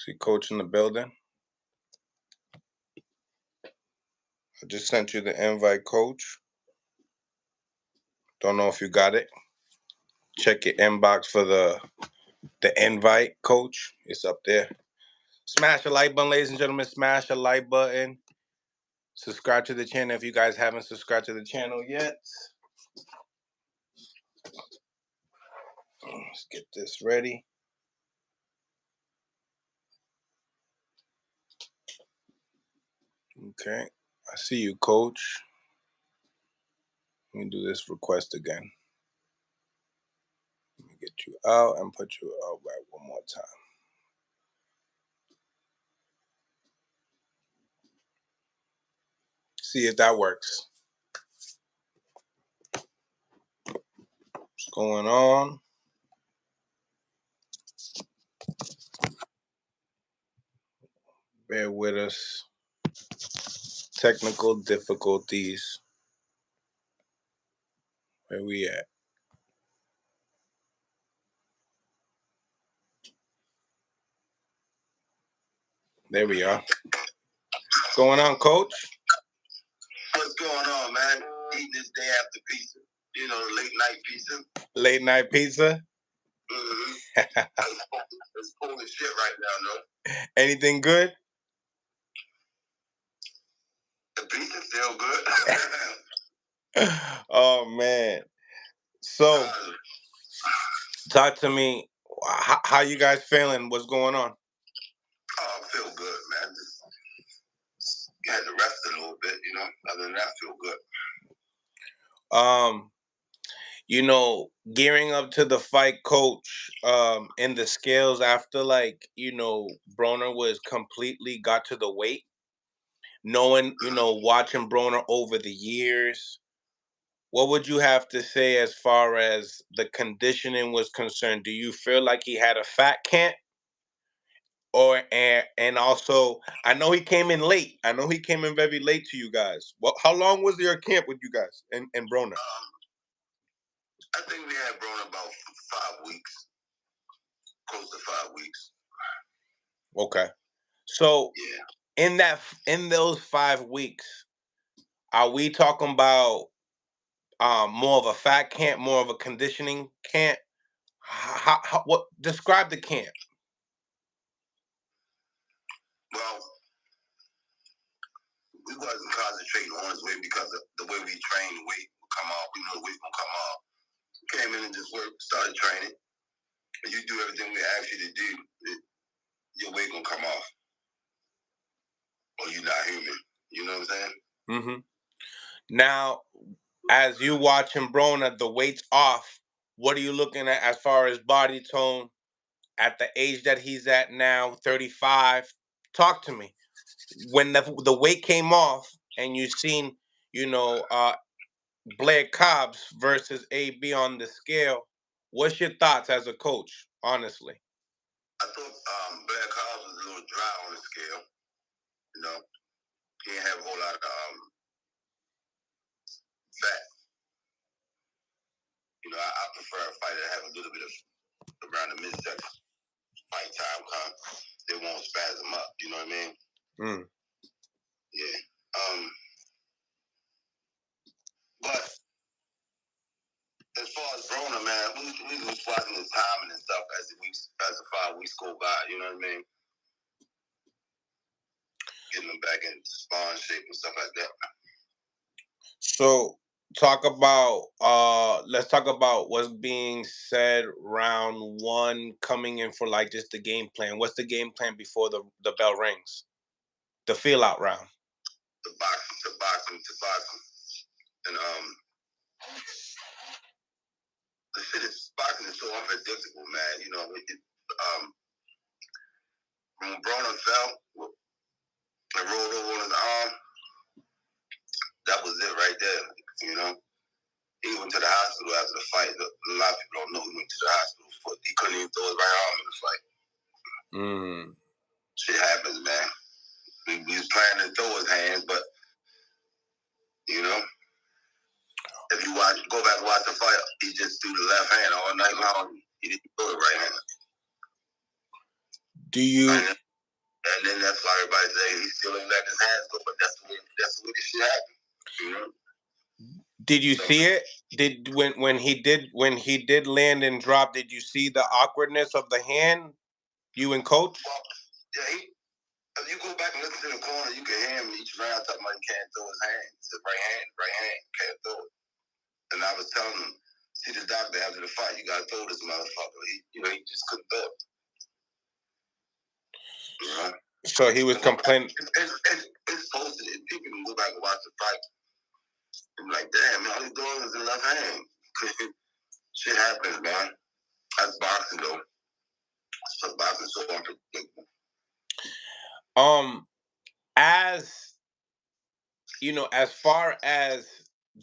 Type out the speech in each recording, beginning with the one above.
See Coach in the building. I just sent you the invite, Coach. Don't know if you got it. Check your inbox for the invite, Coach. It's up there. Smash the like button, ladies and gentlemen. Smash the like button. Subscribe to the channel if you guys haven't subscribed to the channel yet. Let's get this ready. Okay. I see you, Coach. Let me do this request again. Let me get you out and put you out back one more time. See if that works. What's going on? Bear with us. Technical difficulties. Where we at? There we are. What's going on, Coach? What's going on, man? Eating this day after pizza. You know, late night pizza. Late night pizza? Mm-hmm. It's cold as shit right now, no? Anything good? The pizza still good. Oh, man. So, talk to me. How you guys feeling? What's going on? Oh, I feel good, man. Just had to rest a little bit, you know. Other than that, I feel good. You know, gearing up to the fight, Coach, in the scales after, like, you know, Broner was completely got to the weight, knowing, you know, watching Broner over the years, what would you have to say as far as the conditioning was concerned? Do you feel like he had a fat camp? Or and also, I know he came in late. I know he came in very late to you guys. Well, how long was your camp with you guys and Broner? I think we had Broner about 5 weeks, close to 5 weeks. Okay, so yeah. in those 5 weeks, are we talking about more of a fat camp, more of a conditioning camp? What describe the camp? Well, we wasn't concentrating on his weight because of the way we train, the weight will come off. We know the weight will come off. We came in and just started training. And you do everything we ask you to do, your weight gonna come off. Or you're not human. You know what I'm saying? Mm-hmm. Now, as you watching Broner, the weight's off. What are you looking at as far as body tone at the age that he's at now, 35? Talk to me. When the weight came off and you seen, you know, Blair Cobbs versus AB on the scale, what's your thoughts as a coach, honestly? I thought Blair Cobbs was a little dry on the scale. You know, he didn't have a whole lot of fat. You know, I prefer a fighter that have a little bit of around the midsection. Fight time comes, they won't spasm up. You know what I mean? Mm. Yeah. But as far as Broner, man, we was watching his timing and stuff as the 5 weeks go by. You know what I mean? Getting him back into sparring shape and stuff like that. So let's talk about what's being said round one, coming in for like just the game plan. What's the game plan before the bell rings? The feel out round. To boxing. And the shit is boxing is so unpredictable, man. You know, when Broner fell and rolled over on his arm, that was it right there. You know, he went to the hospital after the fight. A lot of people don't know he went to the hospital for he couldn't even throw his right arm in the fight. Shit happens, man. He was planning to throw his hands, but you know, if you go back and watch the fight, he just threw the left hand all night long. He didn't throw the right hand. that's why everybody say he still ain't letting his hands go, but that's the way this shit happened. You know? Did you see it? Did when he did land and drop? Did you see the awkwardness of the hand? You and Coach? Well, yeah, if you go back and listen to the corner, you can hear him each round talking about he can't throw his hand. He said right hand, can't throw it. And I was telling him, see the doctor after the fight, you gotta throw this motherfucker. He just couldn't throw it. You know? So he was complaining. It's posted. People can go back and watch the fight. I'm like, damn, man, all he's doing is the left hand. Shit happens, man. That's boxing, though. So boxing so unpredictable. As you know, as far as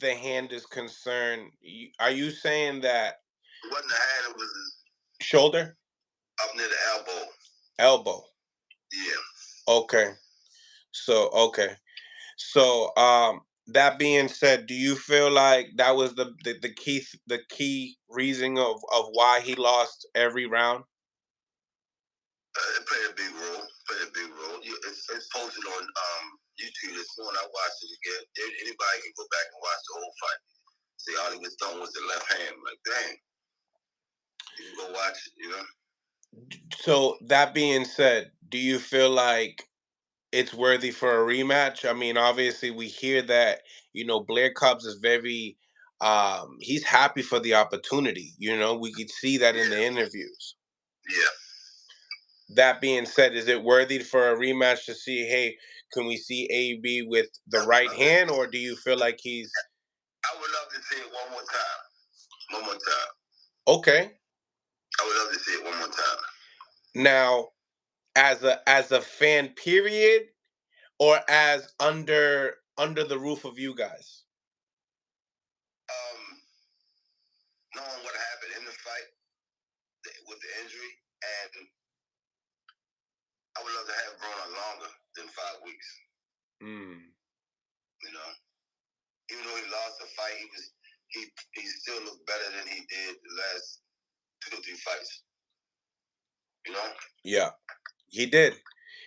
the hand is concerned, are you saying that it wasn't the hand? It was his shoulder, up near the elbow. Elbow. Yeah. Okay. So, that being said, do you feel like that was the key reason of why he lost every round? It played a big role. It's posted on YouTube this morning. I watched it again. Anybody can go back and watch the whole fight. See, all he was throwing was the left hand. I'm like, dang. You can go watch it, you know? So, that being said, do you feel like it's worthy for a rematch? I mean, obviously, we hear that, Blair Cobbs is very, he's happy for the opportunity. We could see that in the interviews. Yeah. That being said, is it worthy for a rematch to see, hey, can we see AB with the right hand, or do you feel like he's... I would love to see it one more time. One more time. Okay. I would love to see it one more time. Now, as a fan, period, or as under the roof of you guys? Knowing what happened in the fight with the injury, and I would love to have Broner longer than 5 weeks. You know, even though he lost the fight, he still looked better than he did the last 2 or 3 fights. You know? Yeah, he did.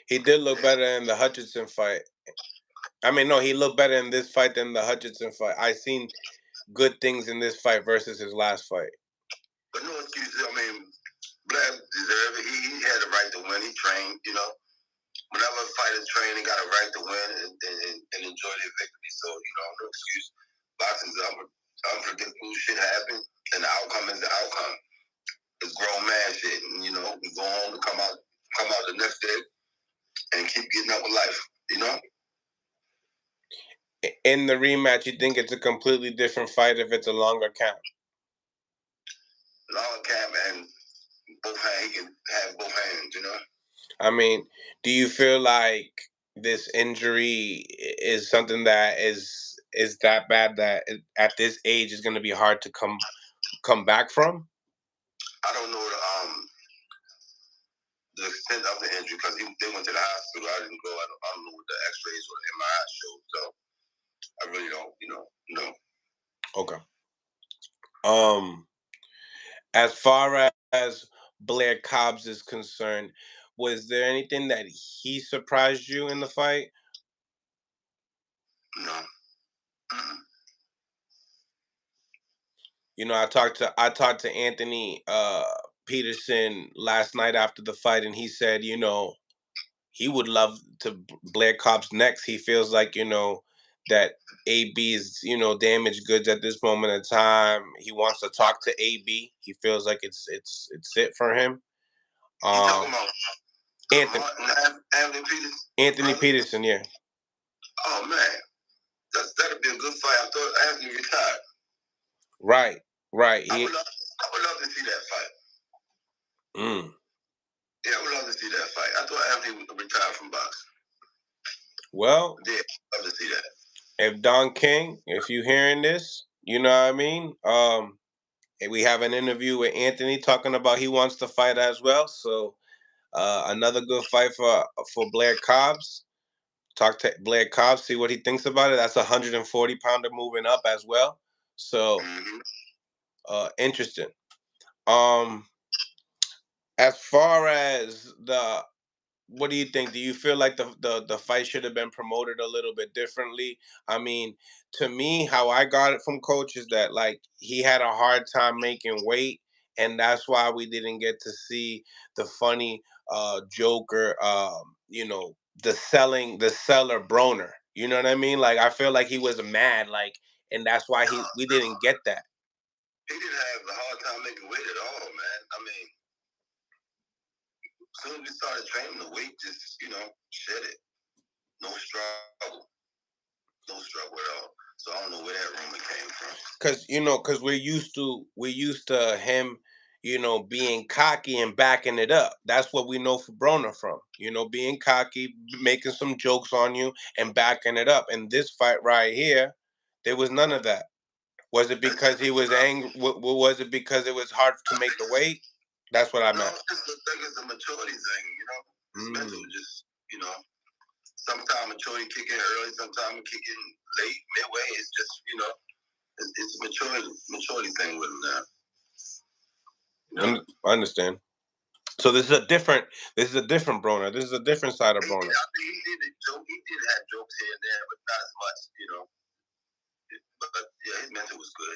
He did look better in the Hutchinson fight. I mean, no, he looked better in this fight than the Hutchinson fight. I seen good things in this fight versus his last fight. But no excuses. I mean, Blair deserved it. He had the right to win. He trained, you know. Whenever a fighter trains, he got a right to win and enjoy their victory. So, no excuse. Boxing's unpredictable. Shit happens, and the outcome is the outcome. It's grown man shit. And, we go home to come out the next day and keep getting up with life, you know? In the rematch, you think it's a completely different fight if it's a longer count? Longer count, and he can have both hands, you know? I mean, do you feel like this injury is something that is that bad that at this age is going to be hard to come back from? I don't know the extent of the injury because they went to the hospital. I didn't go. I don't know what the X-rays or the MRI showed. So I really don't, know. Okay. As far as Blair Cobbs is concerned, was there anything that he surprised you in the fight? No. Mm-mm. I talked to Anthony Peterson last night after the fight, and he said, he would love to Blair Cobbs next. He feels like, that AB is, damaged goods at this moment in time. He wants to talk to AB. He feels like it's it for him. You talking about Anthony Peterson? Anthony Peterson, yeah. Oh man, that'd be a good fight. I thought Anthony retired. Right. I would love to see that fight. Yeah, I would love to see that fight. I thought Anthony retired from boxing. Well, yeah, I'd love to see that. If Don King, if you hearing this, you know what I mean? We have an interview with Anthony talking about he wants to fight as well. So another good fight for Blair Cobbs. Talk to Blair Cobbs, see what he thinks about it. That's a 140-pounder moving up as well. So interesting. As far as what do you think? Do you feel like the fight should have been promoted a little bit differently? I mean, to me, how I got it from coach is that like he had a hard time making weight, and that's why we didn't get to see the funny Joker, the seller Broner. You know what I mean? Like I feel like he was mad, like, and that's why we didn't get that. He didn't have a hard time making weight at all, man. I mean, as soon as we started training, the weight just, shed it. No struggle. No struggle at all. So I don't know where that rumor came from. Because we're used to him, being cocky and backing it up. That's what we know for Broner from. Being cocky, making some jokes on you and backing it up. And this fight right here, there was none of that. Was it because he was angry? Was it because it was hard to make the weight? That's what I meant. No, I think it's a maturity thing, It's mental, just, sometimes maturity kick in early, sometimes it kick in late, midway. It's just, it's a maturity thing with him now. I understand. So this is a different Broner. This is a different side of Broner. I think he did have jokes here and there, but not as much, But yeah, his mental was good.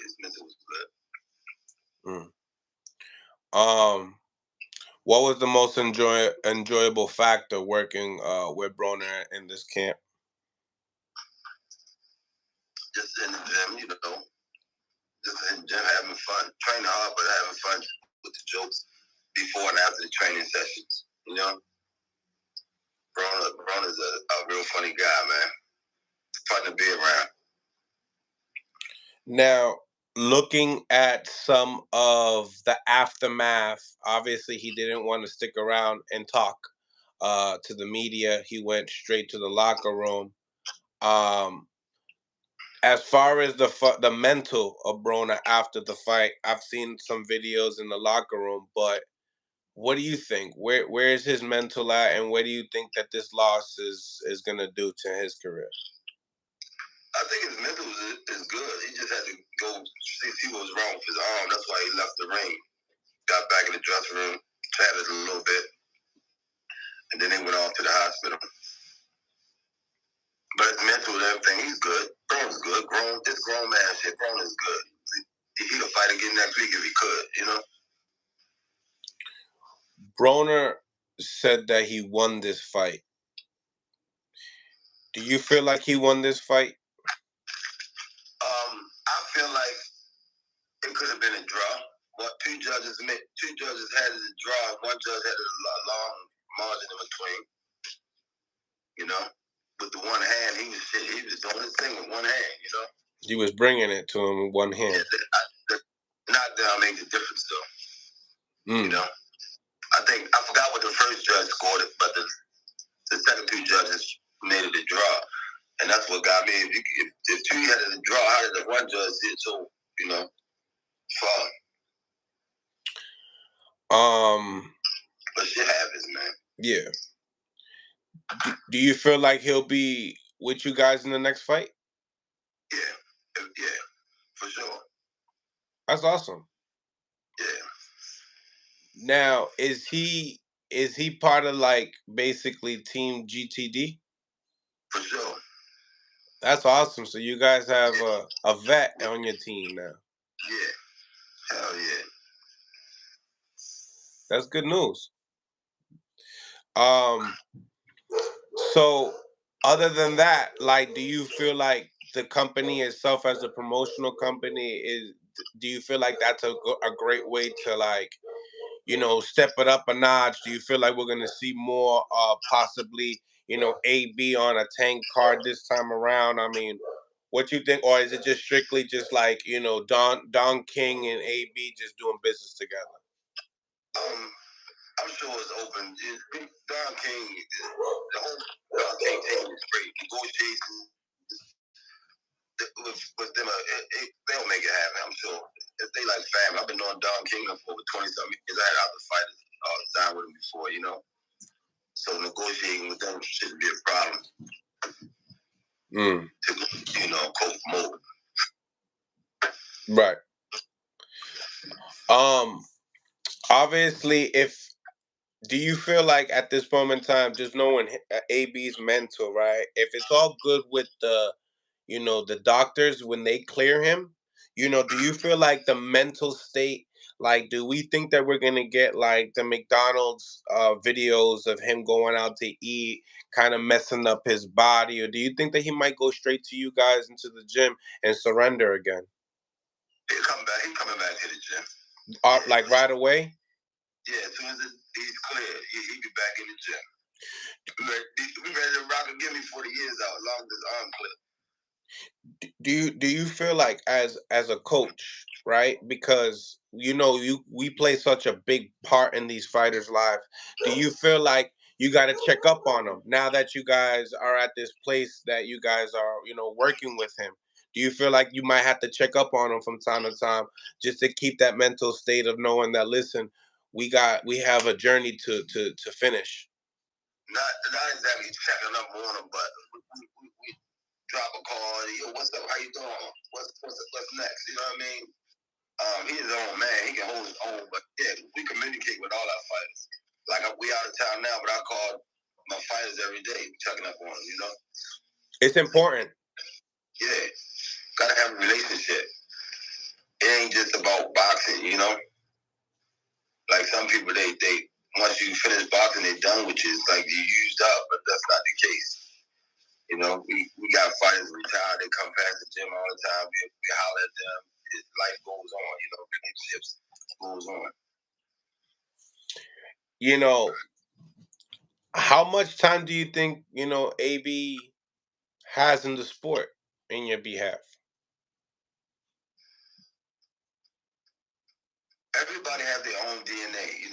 What was the most enjoyable factor working with Broner in this camp? Just in the gym, just in the gym having fun, training hard, but having fun with the jokes before and after the training sessions. Broner's a real funny guy, man. Fun to be around. Now, looking at some of the aftermath, obviously he didn't want to stick around and talk to the media. He went straight to the locker room. As far as the mental of Broner after the fight, I've seen some videos in the locker room, but what do you think? Where is his mental at, and what do you think that this loss is gonna do to his career? I think his mental is good. He just had to go see what was wrong with his arm. That's why he left the ring. Got back in the dressing room, chatted a little bit, and then they went off to the hospital. But his mental and everything, he's good. Broner's good. This grown man shit. Broner's good. He could fight again next week if he could, Broner said that he won this fight. Do you feel like he won this fight? I feel like it could have been a draw. Two judges had it a draw. One judge had a long margin in between. With the one hand, he was doing his thing with one hand. He was bringing it to him with one hand. Yeah, knockdown made the difference, though. I forgot what the first judge scored it, but the second two judges made it a draw, and that's what got me. If two had it a draw, how did the one judge see it so far? But shit happens, man. Yeah. Do you feel like he'll be with you guys in the next fight? Yeah, for sure. That's awesome. Yeah. Now, is he part of like basically Team GTD? For sure. That's awesome. So you guys have a vet on your team now. Yeah. Hell yeah. That's good news. So other than that, like, do you feel like the company itself as a promotional company do you feel like that's a great way to like, step it up a notch? Do you feel like we're going to see more possibly, AB on a Tank card this time around? I mean, what you think? Or is it just strictly just like, Don King and AB just doing business together? I'm sure it's open. Don King, the whole Don King team is great. Negotiations with them, they'll make it happen, I'm sure. If they like family, I've been knowing Don King for over 20-something years. I had other fighters sign with him before, So negotiating with them shouldn't be a problem. To, coach mode. Right. Obviously, if Do you feel like at this moment in time, just knowing AB's mental, right? If it's all good with the doctors when they clear him, do you feel like the mental state, like, do we think that we're gonna get like the McDonald's videos of him going out to eat, kind of messing up his body, or do you think that he might go straight to you guys into the gym and surrender again? He'll come back. He's coming back to the gym. Like right away? Yeah, as soon as he's clear, he'll be back in the gym. We ready to rock again before the year's out, as long as his arm clear. Do you feel like as a coach, right? Because we play such a big part in these fighters' lives. Do you feel like you got to check up on them now that you guys are at this place that you guys are working with him? Do you feel like you might have to check up on him from time to time just to keep that mental state of knowing that, listen, we have a journey to finish? Not exactly checking up on him, but we drop a call. Yo, what's up? How you doing? What's next? You know what I mean? He's his own man. He can hold his own. But yeah, we communicate with all our fighters. Like we out of town now, but I call my fighters every day, checking up on them. It's important. Yeah, gotta have a relationship. It ain't just about boxing. Like some people, they once you finish boxing, they're done with you. It's like you used up, but that's not the case. We got fighters retired. They come past the gym all the time. We holler at them. Life goes on. Relationships goes on. How much time do you think AB has in the sport in your behalf? Everybody has their own DNA.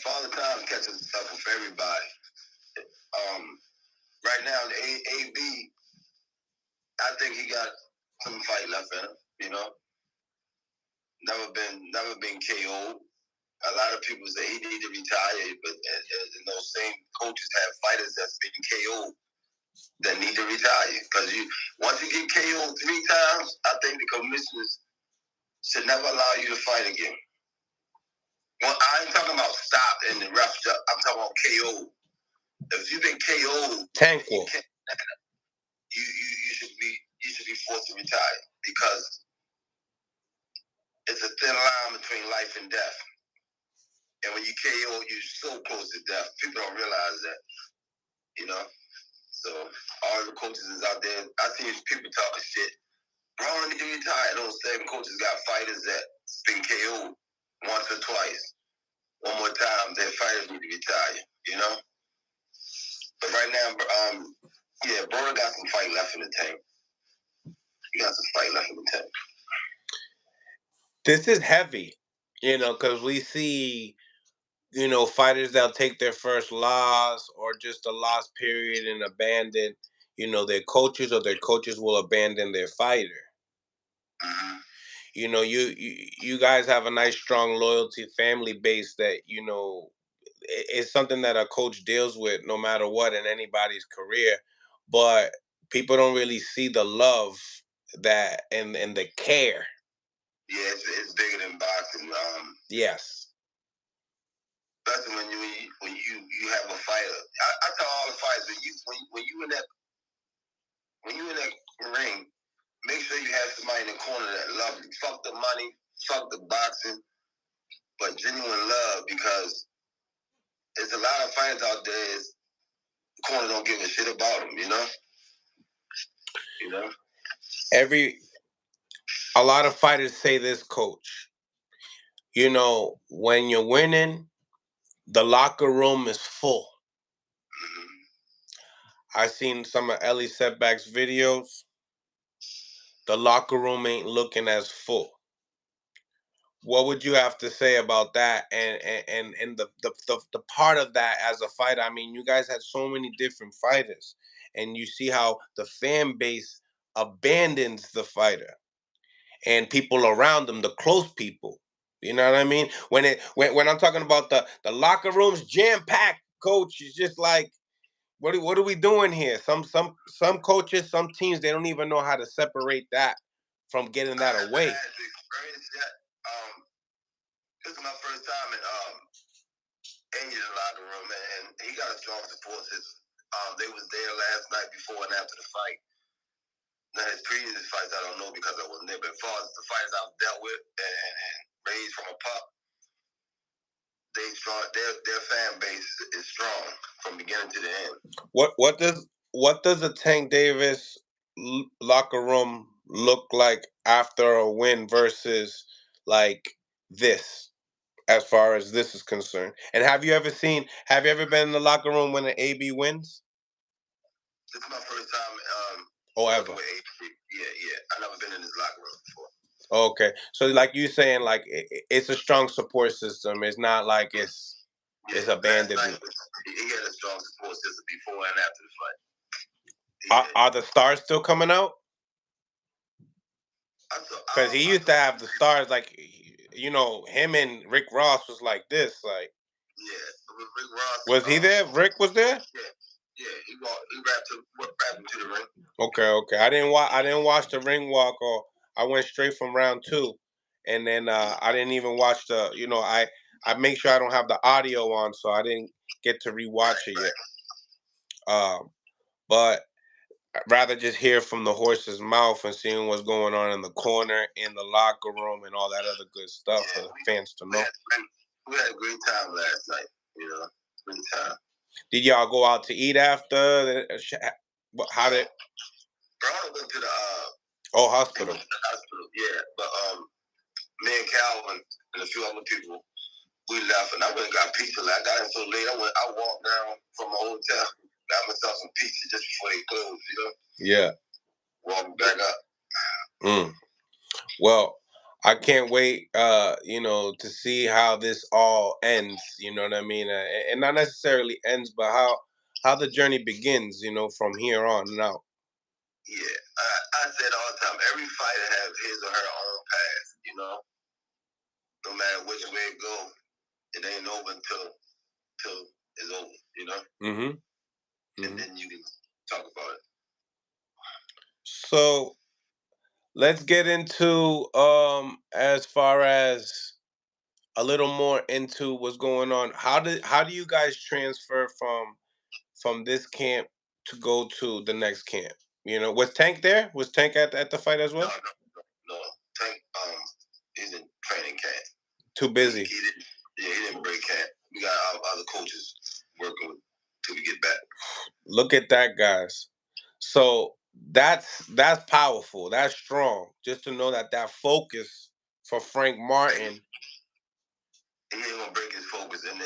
Father Time catches up with everybody. Right now, the AB, I think he got some fight left in him. Never been KO'd. A lot of people say he need to retire, but those same coaches have fighters that's been KO'd that need to retire. Because once you get KO'd 3 times, I think the commissioners should never allow you to fight again. Well, I ain't talking about stop and the ref. I'm talking about KO. If you've been KO'd, Tankle. You should be forced to retire because it's a thin line between life and death. And when you KO, you're so close to death. People don't realize that. So all the coaches is out there. I see people talking shit. Broner need to retire. Those same coaches got fighters that's been KO'd once or twice. One more time, their fighters need to retire. But right now, yeah, Broner got some fight left in the tank. He got some fight left in the tank. This is heavy, because we see, fighters that'll take their first loss or just a loss period and abandon, their coaches, or their coaches will abandon their fighter. Mm-hmm. You guys have a nice, strong loyalty family base that, it's something that a coach deals with no matter what in anybody's career, but people don't really see the love that and the care. Yeah, it's bigger than boxing. Yes. Especially when you have a fighter. I tell all the fighters when you in that ring, make sure you have somebody in the corner that loves you. Fuck the money, fuck the boxing, but genuine love, because there's a lot of fighters out there. The corner don't give a shit about them. A lot of fighters say this, coach. When you're winning, the locker room is full. Mm-hmm. I seen some of Ellis Setback's videos. The locker room ain't looking as full. What would you have to say about that and the part of that as a fighter? I mean, you guys had so many different fighters, and you see how the fan base abandons the fighter and people around them, the close people. You know what I mean? When I'm talking about the locker rooms jam packed, coach, it's just like, what are we doing here? Some coaches, some teams, they don't even know how to separate that from getting that away. I had to experience that. This is my first time in the locker room, and he got a strong support system. They was there last night before and after the fight. Now, his previous fights, I don't know because I wasn't there, but as far as the fighters I've dealt with and raised from a pup, they strong. Their fan base is strong from beginning to the end. What does a Tank Davis locker room look like after a win versus like this, as far as this is concerned? And have you ever been in the locker room when an AB wins? This is my first time. Ever? Yeah. I never been in this locker room before. Okay, so like you saying, like it's a strong support system. It's not like it's abandoned. He had a strong support system before and after the fight. Are the stars still coming out? Because he used to have the stars, like, you know, him and Rick Ross was like this, like. Yeah, Rick Ross. Was he there? Rick was there? Yeah, he rapped him to the ring. Okay. I didn't watch the ring walk, or I went straight from round 2, and then I didn't even watch the. You know, I make sure I don't have the audio on, so I didn't get to rewatch it yet. But I'd rather just hear from the horse's mouth and seeing what's going on in the corner, in the locker room, and all that other good stuff for the fans to know. We had a great time last night. You know, great time. Did y'all go out to eat after? How did? Broner went to the hospital. Yeah, but me and Calvin and a few other people, we left, and I went and got pizza. I got in so late, I walked down from my hotel, got myself some pizza just before they closed. You know. Yeah. Walking back up. Well, I can't wait, you know, to see how this all ends. You know what I mean? And not necessarily ends, but how the journey begins. You know, from here on out. Yeah, I said all the time, every fighter has his or her own path. You know, no matter which way it goes, it ain't over until it's over. You know. And then you can talk about it. So let's get into as far as a little more into what's going on. How do you guys transfer from this camp to go to the next camp? You know, was Tank there? Was Tank at the fight as well? No. Tank he's in training camp. Too busy. He didn't break camp. We got our other coaches working till we get back. Look at that, guys. So that's powerful. That's strong. Just to know that focus for Frank Martin. He ain't gonna break his focus, and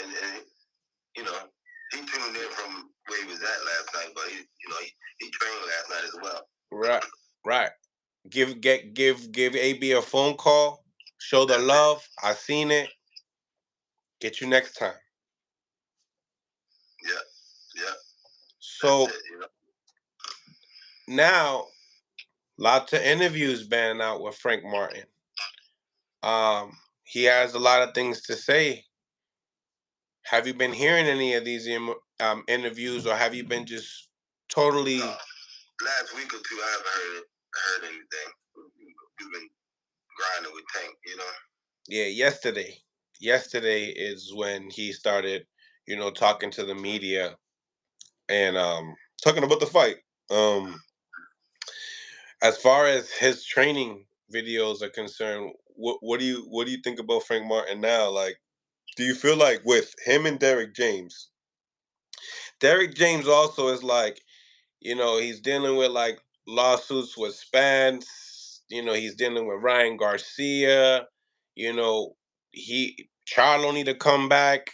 you know, he tuned in from where he was at last night, but he trained last night as well. Right. Give AB a phone call. Show the love. I seen it. Get you next time. Yeah. So now, lots of interviews banning out with Frank Martin. He has a lot of things to say. Have you been hearing any of these interviews, or have you been just totally? Last week or two, I haven't heard anything. We've been grinding with Tank, you know. Yeah, yesterday. Yesterday is when he started, you know, talking to the media and talking about the fight. As far as his training videos are concerned, what do you think about Frank Martin now? Like, do you feel like with him and Derek James also is like, you know, he's dealing with like lawsuits with Spence, you know, he's dealing with Ryan Garcia, you know, Charlo need to come back.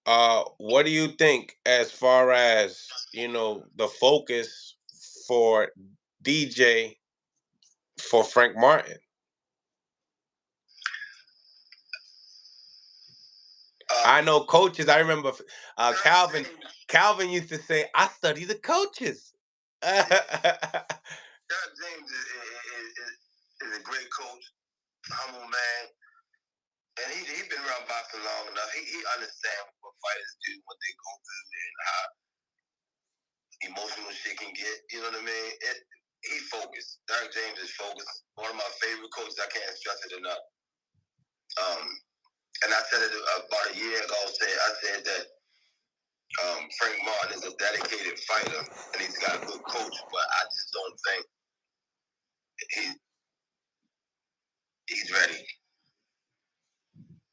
What do you think as far as, you know, the focus for DJ for Frank Martin? I know coaches. I remember Calvin used to say, "I study the coaches." James is a great coach, humble man, and he's been around boxing long enough. He understands what fighters do, what they go through, and how emotional shit can get. You know what I mean? He's focused. Derek James is focused. One of my favorite coaches. I can't stress it enough. and I said it about a year ago. I said that Frank Martin is a dedicated fighter and he's got a good coach, but I just don't think he's ready.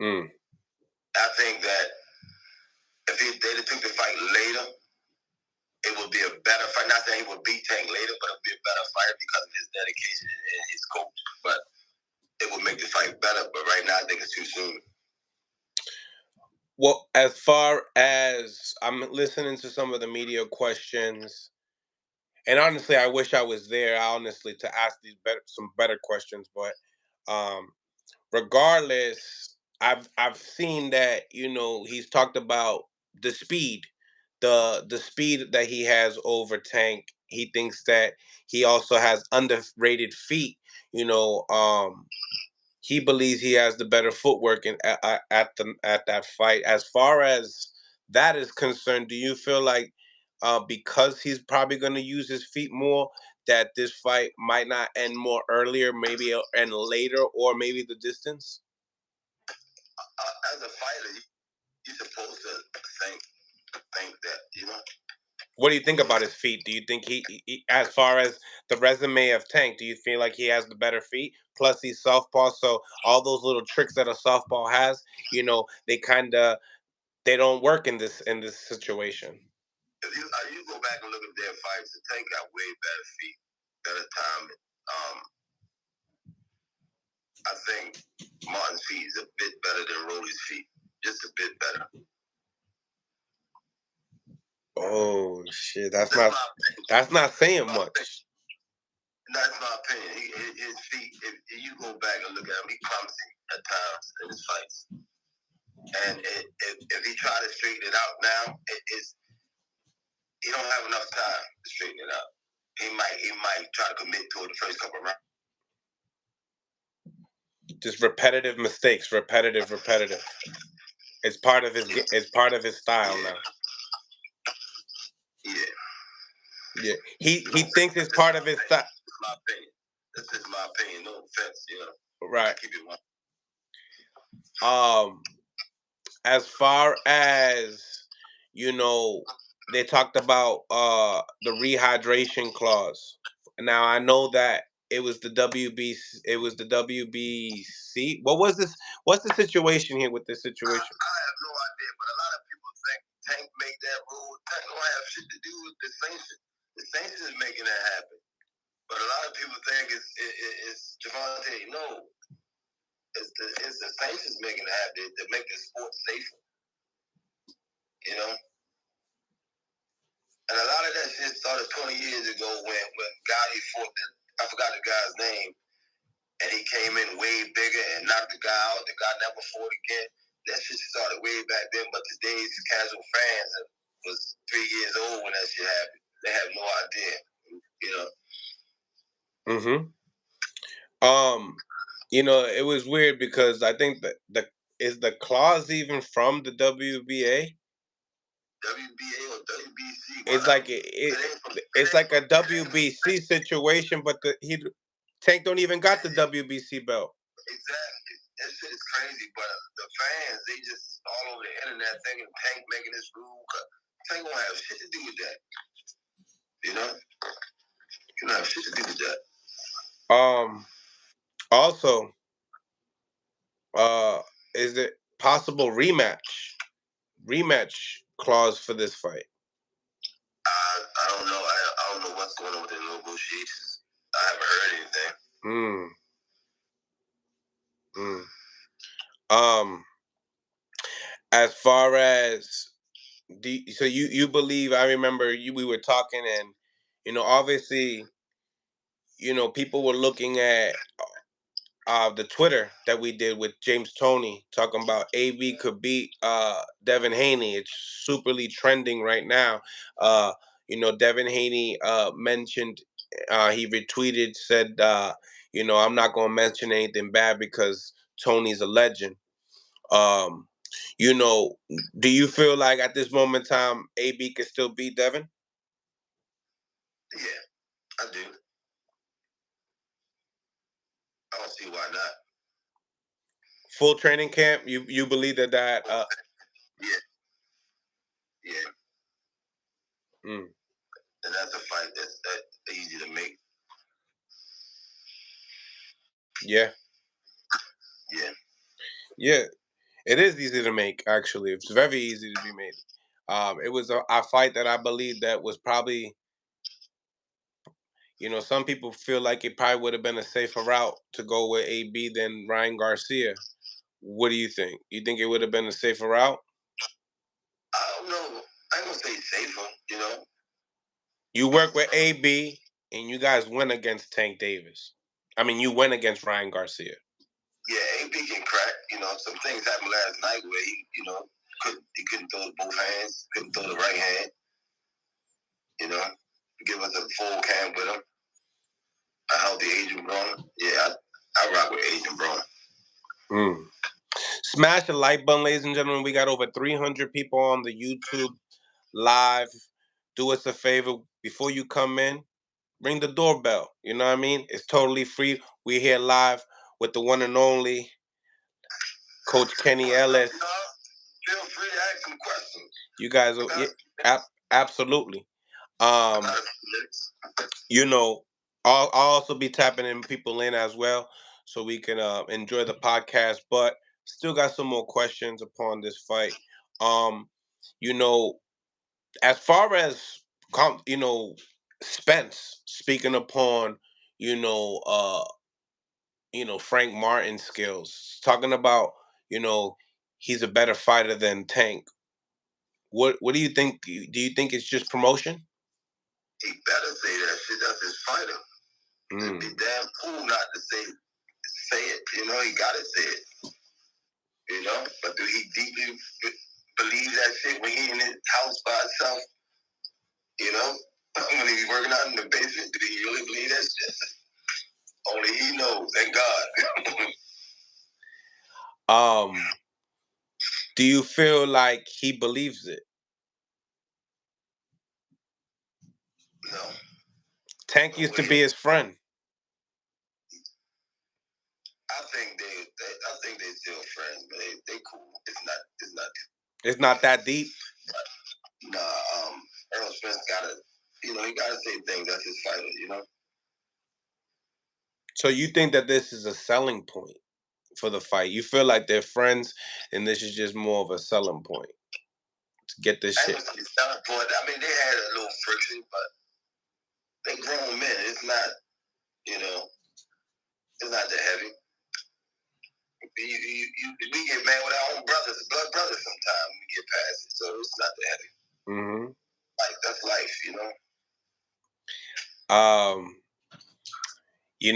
I think that if they took the fight later, it would be a better fight. Not saying he would beat Tank later, but it would be a better fight because of his dedication and his coach. But it would make the fight better. But right now, I think it's too soon. Well, as far as I'm listening to some of the media questions, and honestly, I wish I was there, honestly, to ask some better questions. But regardless, I've seen that he's talked about the speed, the speed that he has over Tank. He thinks that he also has underrated feet. He believes he has the better footwork at that fight. As far as that is concerned, do you feel like because he's probably going to use his feet more, that this fight might not end more earlier, maybe end later, or maybe the distance? As a fighter, you're supposed to think that, What do you think about his feet? Do you think he, as far as the resume of Tank, do you feel like he has the better feet? Plus, he's southpaw, so all those little tricks that a southpaw has, they don't work in this situation. If you go back and look at their fights, Tank got way better feet, better timing. I think Martin's feet is a bit better than Rolly's feet, just a bit better. Oh shit, that's not saying much. That's my opinion. His feet, if you go back and look at him, he's clumsy at times in his fights. And if he try to straighten it out now, he don't have enough time to straighten it out. He might try to commit to it the first couple of rounds. Just repetitive mistakes, repetitive. It's part of his style now. Yeah. He thinks it's part of his style. That's my opinion. That's just my opinion. No offense, Right. Keep it one. As far as they talked about the rehydration clause. Now I know that it was the WBC. What was this? What's the situation here with this situation? I have no idea, but a lot of people think Tank made that rule. Tank don't have shit to do with the sanctions. The sanctions is making that happen. But a lot of people think it's Javante. No, it's the sanctions making it happen to make the sport safer. And a lot of that shit started 20 years ago when Gotti fought I forgot the guy's name, and he came in way bigger and knocked the guy out. The guy never fought again. That shit started way back then, but today's casual fans was 3 years old when that shit happened. They have no idea, It was weird because I think that is the clause even from the WBA? WBA or WBC? It's like it's like a WBC situation, but Tank don't even got the WBC belt. Exactly. That shit is crazy, but the fans, they just all over the internet thinking Tank making this rule. Tank don't have shit to do with that. He don't have shit to do with that. Also, is it possible rematch clause for this fight? I don't know. I don't know what's going on with the negotiations. I haven't heard anything. As far as so you believe, I remember we were talking, and obviously people were looking at the Twitter that we did with James Tony, talking about AB could beat Devin Haney. It's superly trending right now. Devin Haney mentioned, he retweeted, said, I'm not going to mention anything bad because Tony's a legend. Do you feel like at this moment in time, AB can still beat Devin? Yeah, I do. I don't see why not. Full training camp. You believe that Yeah. Yeah. Mm. And that's a fight that's easy to make. Yeah. Yeah. Yeah. It is easy to make. Actually, it's very easy to be made. It was a fight that I believe that was probably, some people feel like it probably would have been a safer route to go with AB than Ryan Garcia. What do you think? You think it would have been a safer route? I don't know. I ain't gonna say safer, You work with AB, and you guys win against Tank Davis. I mean, you win against Ryan Garcia. Yeah, AB can crack. Some things happened last night where he couldn't throw both hands, couldn't throw the right hand. Give us a full cam with him. A healthy Adrien Broner. Yeah, I rock with Adrien Broner. Mm. Smash the like button, ladies and gentlemen. We got over 300 people on the YouTube live. Do us a favor before you come in. Ring the doorbell. You know what I mean? It's totally free. We're here live with the one and only Coach Kenny Ellis. Feel free to ask some questions. You guys, absolutely. I'll also be tapping in people in as well, so we can enjoy the podcast. But still got some more questions upon this fight. As far as Spence speaking upon, Frank Martin's skills, talking about, he's a better fighter than Tank. What do you think? Do you think it's just promotion? He better say that shit. That's his fighter. It'd be damn fool not to say it. He gotta say it. But do he deeply believe that shit when he in his house by himself? When he working out in the basement, do he really believe that shit? Only he knows. Thank God. Do you feel like he believes it? No. Tank used to be his friend. I think they still friends, but they cool. It's not that deep. Nah, Earl Spence gotta, he gotta say things. That's his fighter, So you think that this is a selling point for the fight? You feel like they're friends, and this is just more of a selling point to get this shit. Selling point. I mean, they had a little friction, but they grown men. It's not, it's not that heavy. We get mad with our own brothers, blood brothers. Sometimes we get past it, so it's not that heavy. Mm-hmm. Like that's life,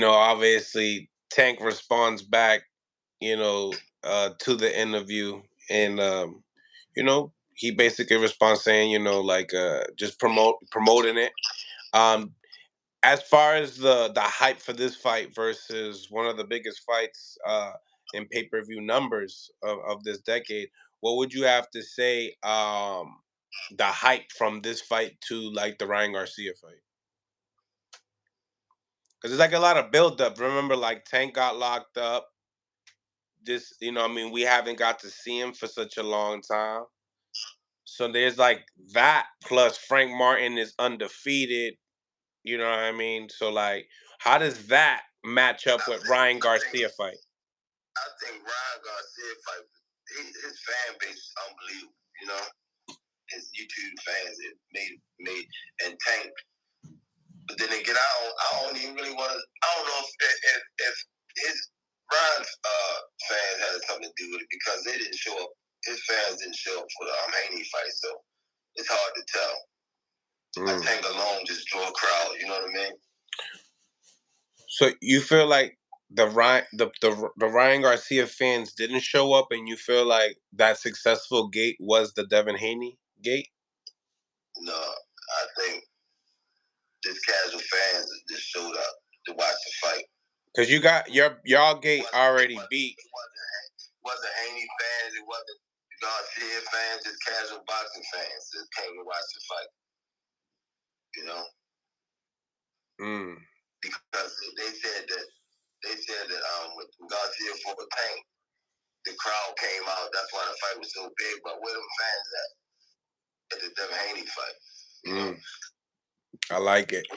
Obviously Tank responds back, to the interview, and he basically responds saying, just promoting it. As far as the hype for this fight versus one of the biggest fights in pay-per-view numbers of this decade, what would you have to say the hype from this fight to like the Ryan Garcia fight? Because there's like a lot of build-up. Remember, like Tank got locked up. We haven't got to see him for such a long time. So there's like that, plus Frank Martin is undefeated. You know what I mean? So like, how does that match up with Ryan Garcia fight? I think Ryan Garcia fight, his fan base is unbelievable. His YouTube fans it made and Tank. But then again, I don't even really want to. I don't know if his Ryan's fans had something to do with it because they didn't show up. His fans didn't show up for the Haney fight, so it's hard to tell. I think alone just draw a crowd. You know what I mean? So you feel like the Ryan Garcia fans didn't show up, and you feel like that successful gate was the Devin Haney gate? No, I think just casual fans just showed up to watch the fight. Because you got y'all gate already beat. It wasn't Haney fans. It wasn't Garcia fans. Just casual boxing fans that came to watch the fight. Because they said that when Garcia fought Tank, the crowd came out. That's why the fight was so big. But where them fans at the Devin Haney fight? You know? I like it.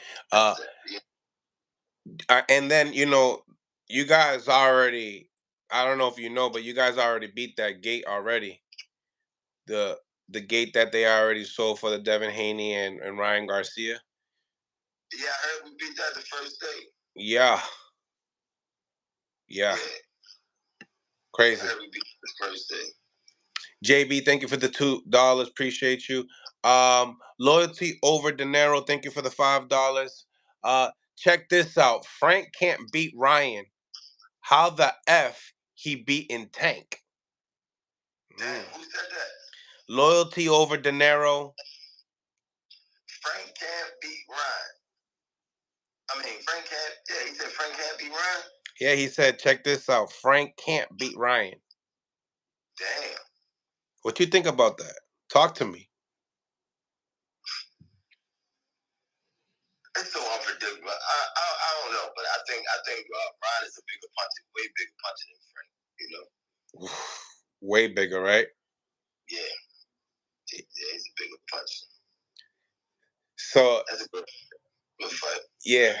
And then, you know, you guys already, I don't know if you know, but you guys already beat that gate already. The gate that they already sold for the Devin Haney and Ryan Garcia. Yeah, I heard we beat that the first day. Yeah. Crazy. Yeah, I heard we beat the first day. JB, thank you for the $2. Appreciate you. Loyalty over dinero. Thank you for the $5. Check this out. Frank can't beat Ryan. How the F he beaten Tank? Damn, who said that? Loyalty over dinero. Frank can't beat Ryan. Frank can't. Yeah, he said Frank can't beat Ryan. Yeah, he said, check this out. Frank can't beat Ryan. Damn. What you think about that? Talk to me. It's so unpredictable. I don't know, but I think Ryan is a bigger puncher, way bigger puncher than Frank. You know. Way bigger, right? Yeah. Yeah, he's a bigger puncher. So that's a good fight. Yeah.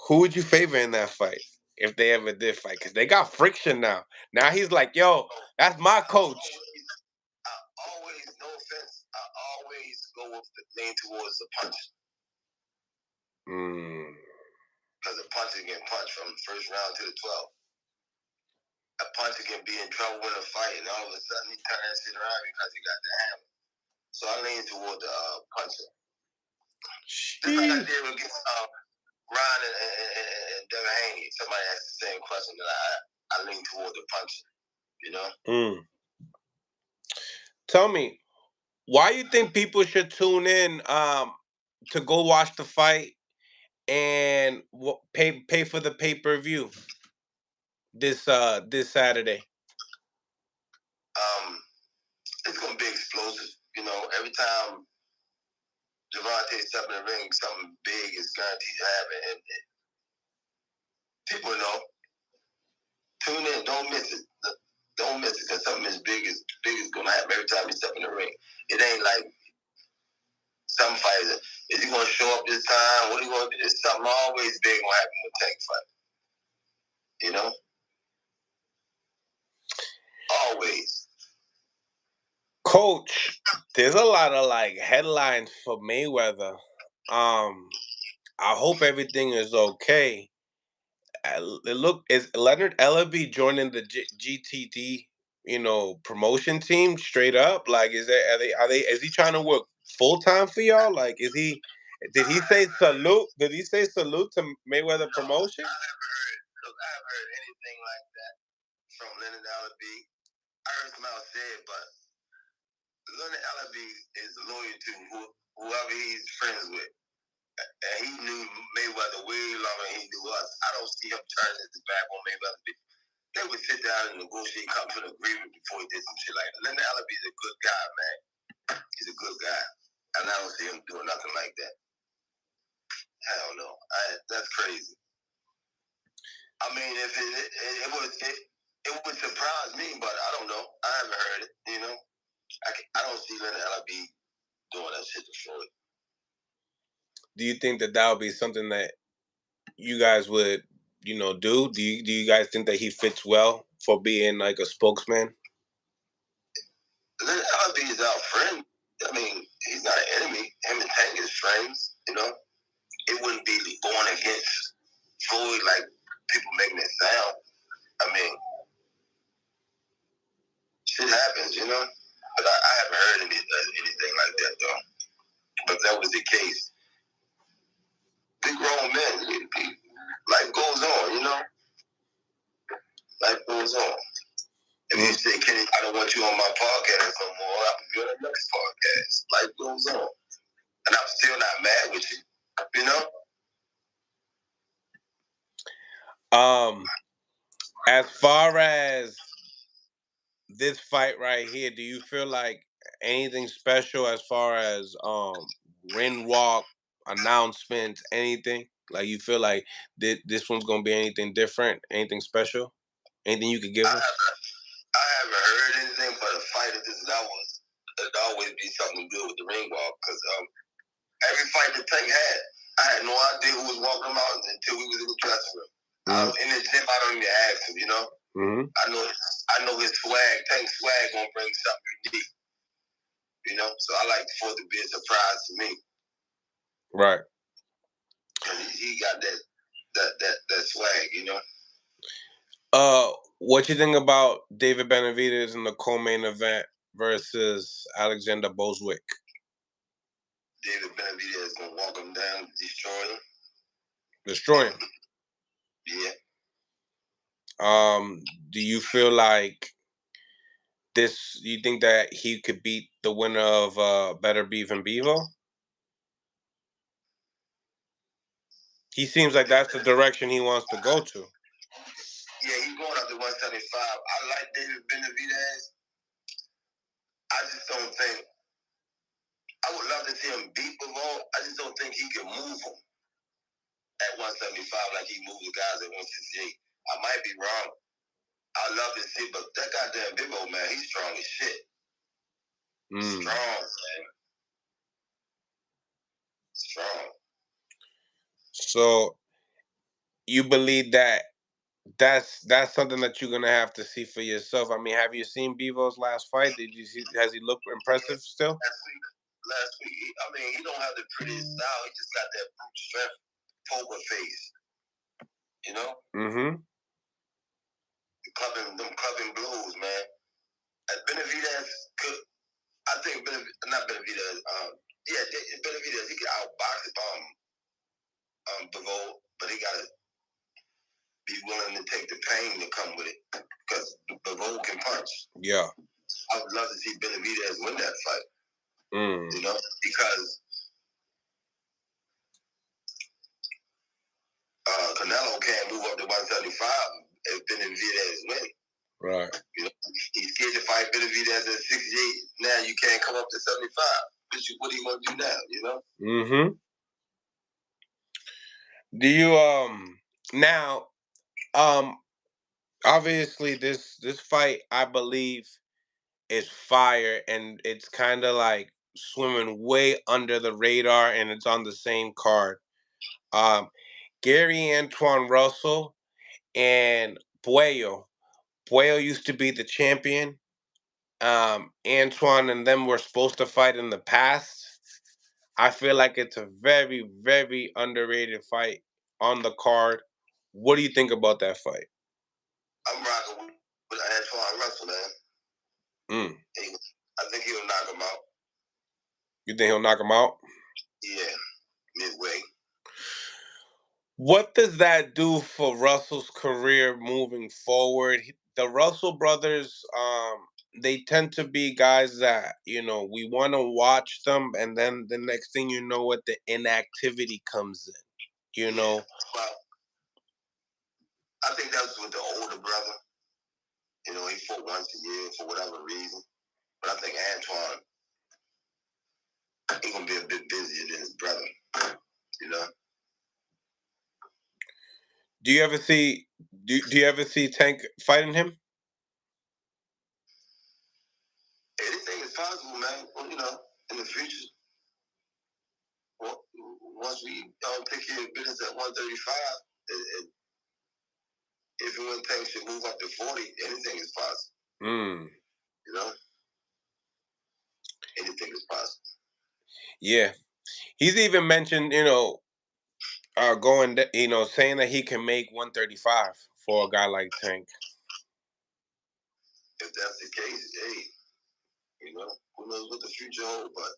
Who would you favor in that fight if they ever did fight? Because they got friction now. Now he's like, yo, that's my coach. I always, no offense, I always go with the lean towards the punch. Because a puncher can punch from the first round to the 12th. A puncher can be in trouble in a fight, and all of a sudden he turns that shit around because he got the hammer. So I lean toward the puncher. Just like I did against Ryan and Devin Haney. Somebody asked the same question that I lean toward the puncher. You know. Tell me, why you think people should tune in to go watch the fight and pay for the pay-per-view this Saturday? It's gonna be explosive. You know, every time Javante steps in the ring, something big is guaranteed to happen, and people know. Tune in, don't miss it. Don't miss it, because something as big is gonna happen every time you step in the ring. It ain't like some fighters. Is he gonna show up this time? What are you gonna do? There's something always big gonna happen with Tank fight. You know? Always. Coach, there's a lot of like headlines for Mayweather. I hope everything is okay. Is Leonard Ellaby joining the GTD, promotion team straight up? Like, is he trying to work full time for y'all? Like, did he say salute? Did he say salute to Mayweather promotion? I haven't heard anything like that from Leonard Ellaby. I heard somebody else say it, but Leonard Ellaby is loyal to whoever he's friends with. And he knew Mayweather way longer than he knew us. I don't see him turning his back on Mayweather. They would sit down and negotiate, come to an agreement before he did some shit like that. Leonard Ellaby's a good guy, man. He's a good guy. And I don't see him doing nothing like that. Hell no. That's crazy. I mean, if it would surprise me, but I don't know. I haven't heard it, you know. I don't see Leonard Ellaby doing that shit to Floyd. Do you think that would be something that you guys would, do? Do you guys think that he fits well for being like a spokesman? Leonard Ellaby is our friend. I mean, he's not an enemy. Him and Tank is friends, you know. It wouldn't be going against Floyd like people making it sound. I mean, shit happens, you know. But I haven't heard anything like that, though. But if that was the case, big grown men, life goes on, you know. Life goes on. If you say, Kenny, I don't want you on my podcast no more, I'll be on the next podcast. Life goes on. And I'm still not mad with you, you know? As far as this fight right here, do you feel like anything special as far as ring walk, announcements, anything? Like, you feel like this one's gonna be anything different, anything special, anything you could give us? haven't heard anything, but a fight of this level, it'd always be something good with the ring walk. Because every fight that Tank had, I had no idea who was walking him out until we was in the dressing room. In the gym, I don't even ask him, you know? I know his swag, Tank's swag gonna bring something unique. You know? So I like for it to be a surprise to me. Right. He got that swag, you know? What you think about David Benavidez in the co-main event versus Alexander Boswick? David Benavidez is gonna walk him down, destroy him. Destroy him. Yeah. Do you feel like this? You think that he could beat the winner of Better Beef and Bivol? He seems like that's the direction he wants to go to. Yeah, he's going up to 175. I like David Benavidez. I just don't think. I would love to see him beat Bivol. I just don't think he can move him at 175 like he moved the guys at 168. I might be wrong. I'd love to see, but that goddamn Bivol, man, he's strong as shit. Strong, man. Strong. So you believe that that's something that you're gonna have to see for yourself. I mean, have you seen Bivol's last fight? Did you see? Has he looked impressive still? Last week, he don't have the prettiest style. He just got that brute strength, poker face. You know? Them clubbing blows, man. And Benavidez could, I think not Benavidez. Benavidez, he could outbox Bivol, but he gotta be willing to take the pain to come with it because Bivol can punch. Yeah. I would love to see Benavidez win that fight. You know, because Canelo can't move up to 175 if Benavidez wins. Right. You know, he's scared to fight Benavidez at 68. Now you can't come up to 75. What are you gonna do now? You know. Do you now obviously this fight I believe is fire, and it's kind of like swimming way under the radar, and it's on the same card. Gary Antoine Russell and Puello. Puello used to be the champion. Antoine and them were supposed to fight in the past. I feel like it's a very, very underrated fight on the card. What do you think about that fight? I'm rocking with Antoine Russell, man. I think he'll knock him out. You think he'll knock him out? Yeah, midway. What does that do for Russell's career moving forward? The Russell brothers, they tend to be guys that, you know, we want to watch them, and then the next thing you know, what, the inactivity comes in, you know? Well, I think that's with the older brother. You know, he fought once a year for whatever reason. But I think Antoine, he's going to be a bit busier than his brother, you know? Do you ever see Tank fighting him? Anything is possible, man. Well, you know, in the future, once we take care of business at 135, if and when Tank should move up to 40, anything is possible. You know? Anything is possible. Yeah. He's even mentioned, you know, saying that he can make 135 for a guy like Tank. If that's the case, hey, you know, who knows what the future holds, but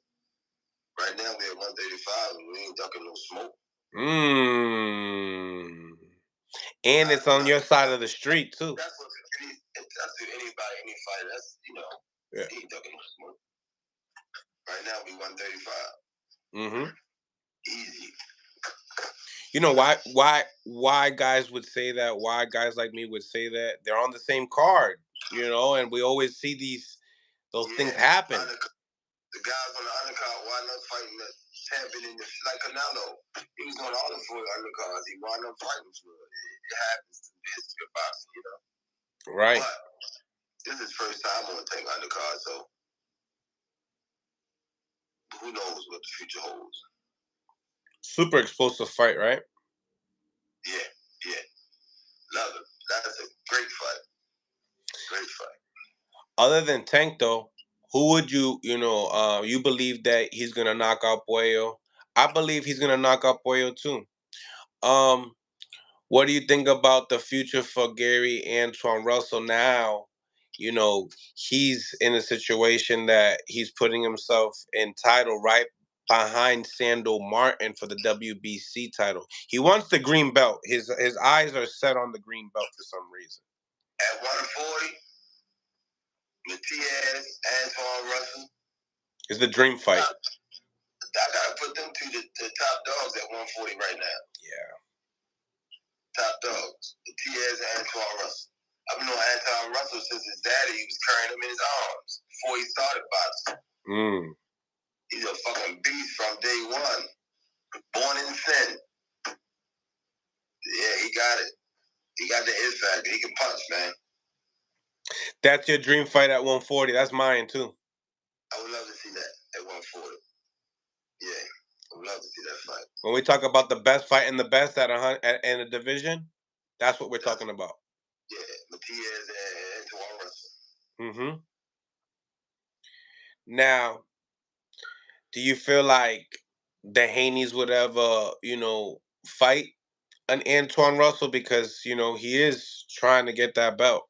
right now we're at 135 and we ain't ducking no smoke. And it's on your side of the street too. That's to anybody, any fighter. That's, you know, he ain't ducking no smoke. Right now we 135. Easy. You know why guys would say that? Why guys like me would say that? They're on the same card, you know, and we always see those things happen. The guys on the undercard wind up fighting the champion like Canelo. He was on all the 4 undercards. He wound up fighting for it. It happens to the history of boxing, you know. Right. But This is his first time on Tank undercard, so who knows what the future holds. Super explosive fight, right? Yeah. Love it. That's a great fight. Great fight. Other than Tank, though, who would you believe that he's gonna knock out Puello? I believe he's gonna knock out Puello too. What do you think about the future for Gary Antoine Russell now? He's in a situation that he's putting himself in title right behind Sandor Martin for the WBC title. He wants the green belt. His eyes are set on the green belt for some reason. At 140, Matias, Antoine Russell is the dream fight. I gotta put them two the top dogs at 140 right now. Yeah. Top dogs. Matias and Antoine Russell. I've known Antoine Russell since his daddy. He was carrying him in his arms before he started boxing. He's a fucking beast from day one. Born in sin. Yeah, he got it. He got the it factor. He can punch, man. That's your dream fight at 140. That's mine too. I would love to see that at 140. Yeah, I would love to see that fight. When we talk about the best fight and the best in a division, that's what we're talking about. Yeah, Matias and Antoine Russell. Mm-hmm. Now, do you feel like the Haneys would ever, fight an Antoine Russell because, he is trying to get that belt?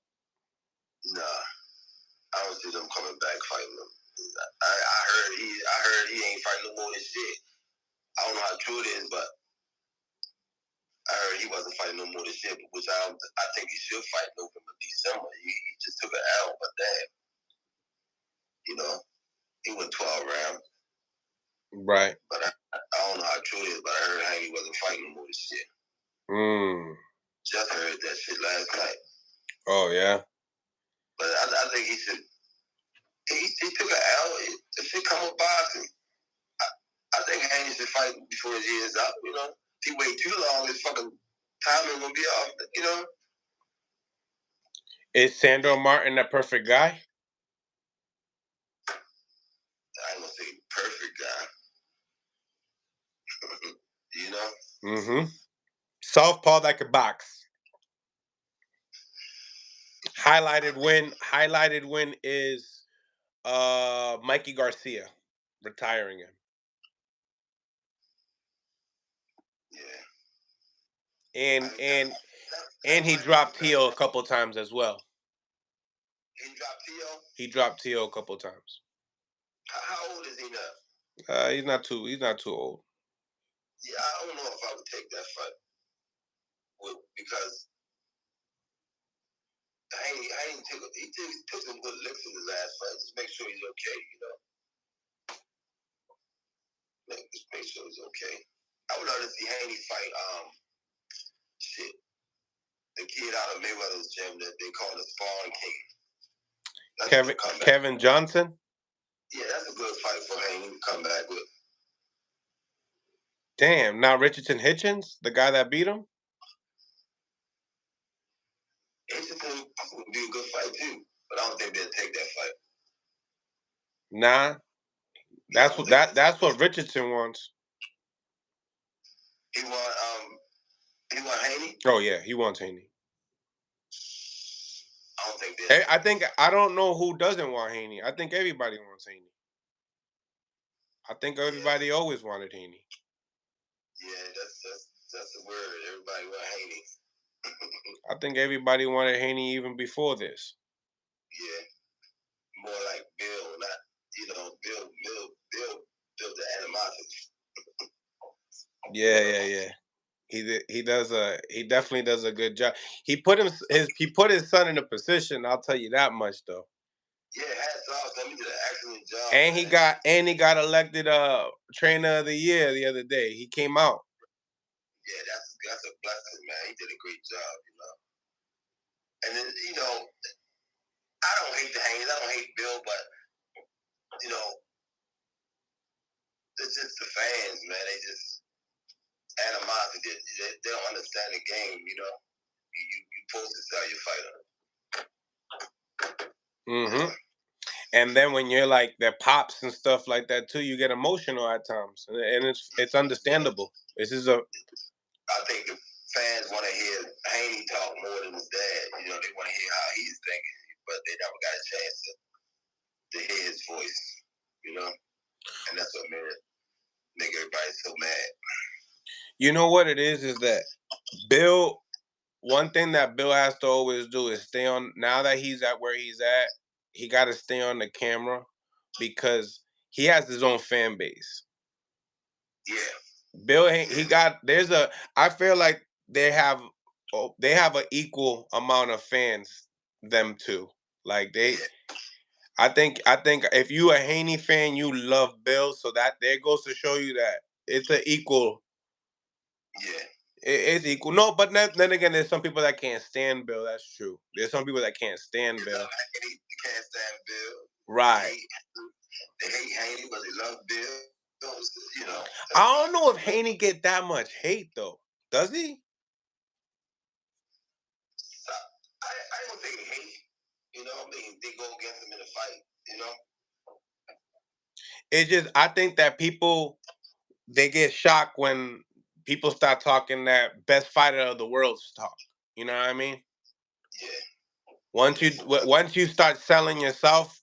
Nah, I don't see them coming back fighting him. I heard he ain't fighting no more than shit. I don't know how true it is, but I heard he wasn't fighting no more than shit, which I think he should fight November, December. He just took an L, but damn, he went 12 rounds. Right. But I don't know how true it is, but I heard Haney wasn't fighting no more than shit. Just heard that shit last night. Oh, yeah? But I think he should. He took an L. The shit come with boxing. I think Haney should fight before his year's up, If he wait too long, his fucking timing will be off, Is Sandor Martin the perfect guy? I ain't gonna say perfect guy. Mm-hmm. Southpaw that could box. Highlighted win is Mikey Garcia retiring him. Yeah. And he dropped Tio a couple times as well. He dropped Tio? He dropped Tio a couple times. How old is he now? He's not too old. Yeah, I don't know if I would take that fight. Because Haney took some good licks in the last fight. Just make sure he's okay, Just make sure he's okay. I would love to see Haney fight the kid out of Mayweather's gym that they call the Sparring King. Kevin Johnson? Yeah, that's a good fight for Haney to come back with. Damn, not Richardson Hitchens, the guy that beat him? Hitchens would be a good fight too, but I don't think they'll take that fight. Nah. That's what Richardson wants. He want Haney? Oh yeah, he wants Haney. I don't think I don't know who doesn't want Haney. I think everybody wants Haney. I think everybody always wanted Haney. Yeah, that's the word. Everybody want Haney. I think everybody wanted Haney even before this. Yeah, more like Bill, not Bill built the animosity. Yeah. He definitely does a good job. He put his son in a position. I'll tell you that much though. Yeah, hats off. He did an excellent job. And he got elected trainer of the year the other day. He came out. Yeah, that's a blessing, man. He did a great job, And then, I don't hate the Haneys. I don't hate Bill, but it's just the fans, man. They just animosity. They don't understand the game, You supposed to sell your fighter. Mm-hmm. And then when you're like their pops and stuff like that too, you get emotional at times, and it's understandable. This is a. I think the fans want to hear Haney talk more than his dad. You know, they want to hear how he's thinking, but they never got a chance to hear his voice. You know, and that's what make everybody so mad. You know what it is that Bill. One thing that Bill has to always do is stay on. Now that he's at where he's at, he got to stay on the camera because he has his own fan base. Yeah. Bill, he got. There's a. I feel like they have an equal amount of fans. Them two, like they. Yeah. I think if you a Haney fan, you love Bill. So that there goes to show you that it's an equal. Yeah. It's equal. No, but then again, there's some people that can't stand Bill. That's true. There's some people that can't stand Bill. They can't stand Bill. Right. They hate Haney, but they love Bill. You know. I don't know if Haney get that much hate though. Does he? I don't think they hate. You know, I mean, they go against him in a fight. You know. It's just I think that people they get shocked when people start talking that best fighter of the world talk. You know what I mean? Yeah. Once you start selling yourself,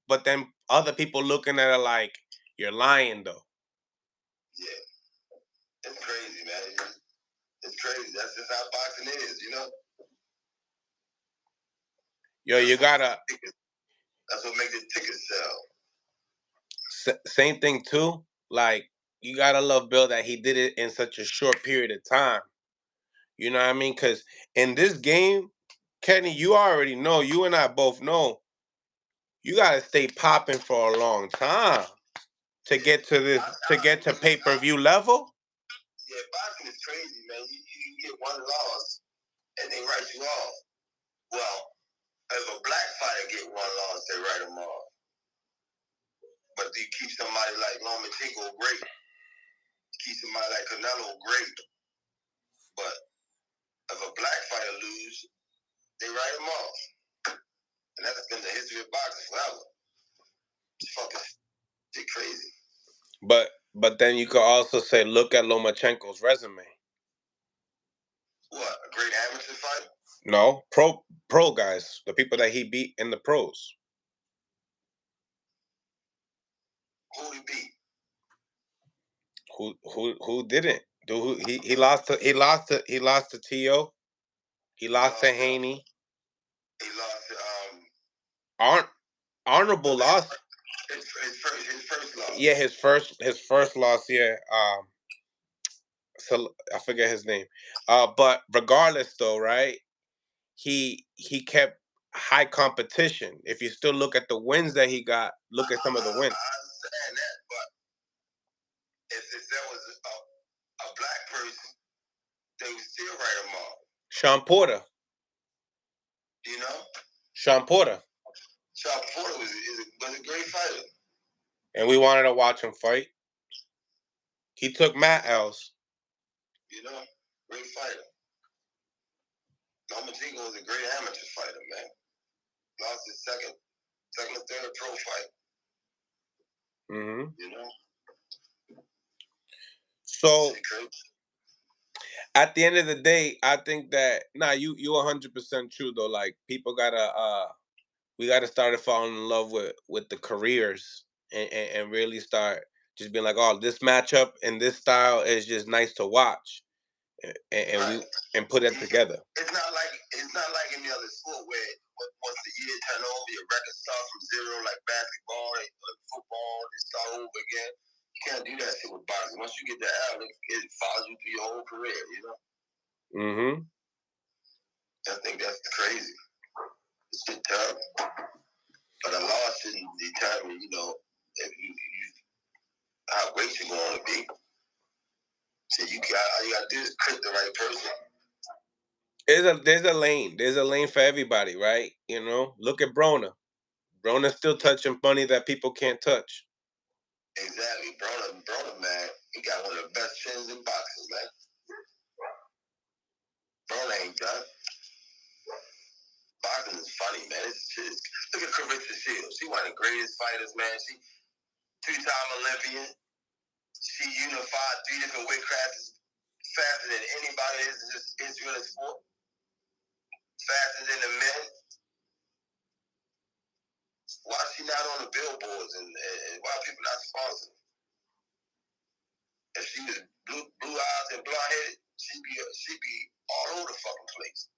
but then other people looking at it like you're lying though. Yeah. It's crazy, man. It's crazy. That's just how boxing is, you know? Yo, you gotta. That's what makes the tickets sell. Same thing too. Like you gotta love Bill that he did it in such a short period of time. You know what I mean? Because in this game, Kenny, you already know. You and I both know. You gotta stay popping for a long time to get to this pay-per-view level. Yeah, boxing is crazy, man. You get one loss and they write you off. Well, if a black fighter get one loss, they write him off. But you keep somebody like Lomachenko great. Keep somebody like Canelo great. But if a black fighter lose, they write him off. And that's been the history of boxing forever. It's fucking crazy. But then you could also say, look at Lomachenko's resume. What, a great amateur fighter? No, pro guys, the people that he beat in the pros. Who he beat? Who didn't? He lost to T.O. He lost to Haney. He lost to honorable loss. His first loss. Yeah, his first loss. Yeah. So I forget his name. But regardless, though, right? He kept high competition. If you still look at the wins that he got, look at some of the wins. I understand that, but if there was a black person, they would still write him off. Sean Porter. You know? Sean Porter. Sean Porter was a great fighter. And we wanted to watch him fight. He took Matt L's. You know? Great fighter. Lomachenko was a great amateur fighter, man. Lost his second or third pro fight. Mm-hmm. You know? So at the end of the day, I think that you 100% true though. Like people we gotta start falling in love with the careers and really start just being like, oh, this matchup and this style is just nice to watch, and put it together. It's not like any other sport where once the year turn over, your record starts from zero, like basketball or football, they start over again. You can't do that shit with boxing. Once you get that out, it follows you through your whole career, you know? Mm-hmm. I think that's crazy. It's shit terrible. But a loss shouldn't determine, you know, if you how great you're going to be. So all you gotta do is pick the right person. There's a lane for everybody, right? You know, look at Broner. Broner's still touching money that people can't touch. Exactly, Broner, man, he got one of the best chins in boxing, man. Broner ain't done. boxing is funny, man. Look at Claressa Shields. She one of the greatest fighters, man. She 2-time Olympian. She unified 3 different weight classes faster than anybody in history of the sport. Faster than the men. Why is she not on the billboards and why are people not sponsoring? If she was blue eyes and blonde headed, she'd be all over the fucking place.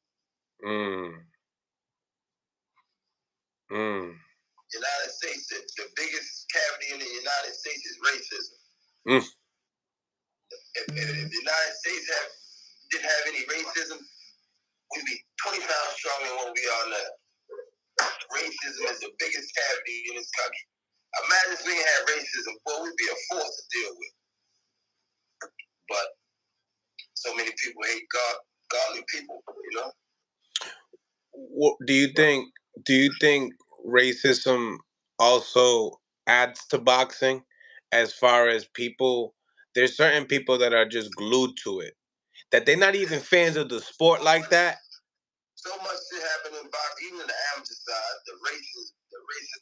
United States, the biggest cavity in the United States is racism. If the United States didn't have any racism, we'd be 20 pounds stronger than what we are now. Racism is the biggest cavity in this country. Imagine if we didn't have racism, boy, we'd be a force to deal with. But so many people hate godly people, you know? What do you think racism also adds to boxing as far as people? There's certain people that are just glued to it, that they're not even fans of the sport like that. So much shit happened in boxing, even in the amateur side. The racism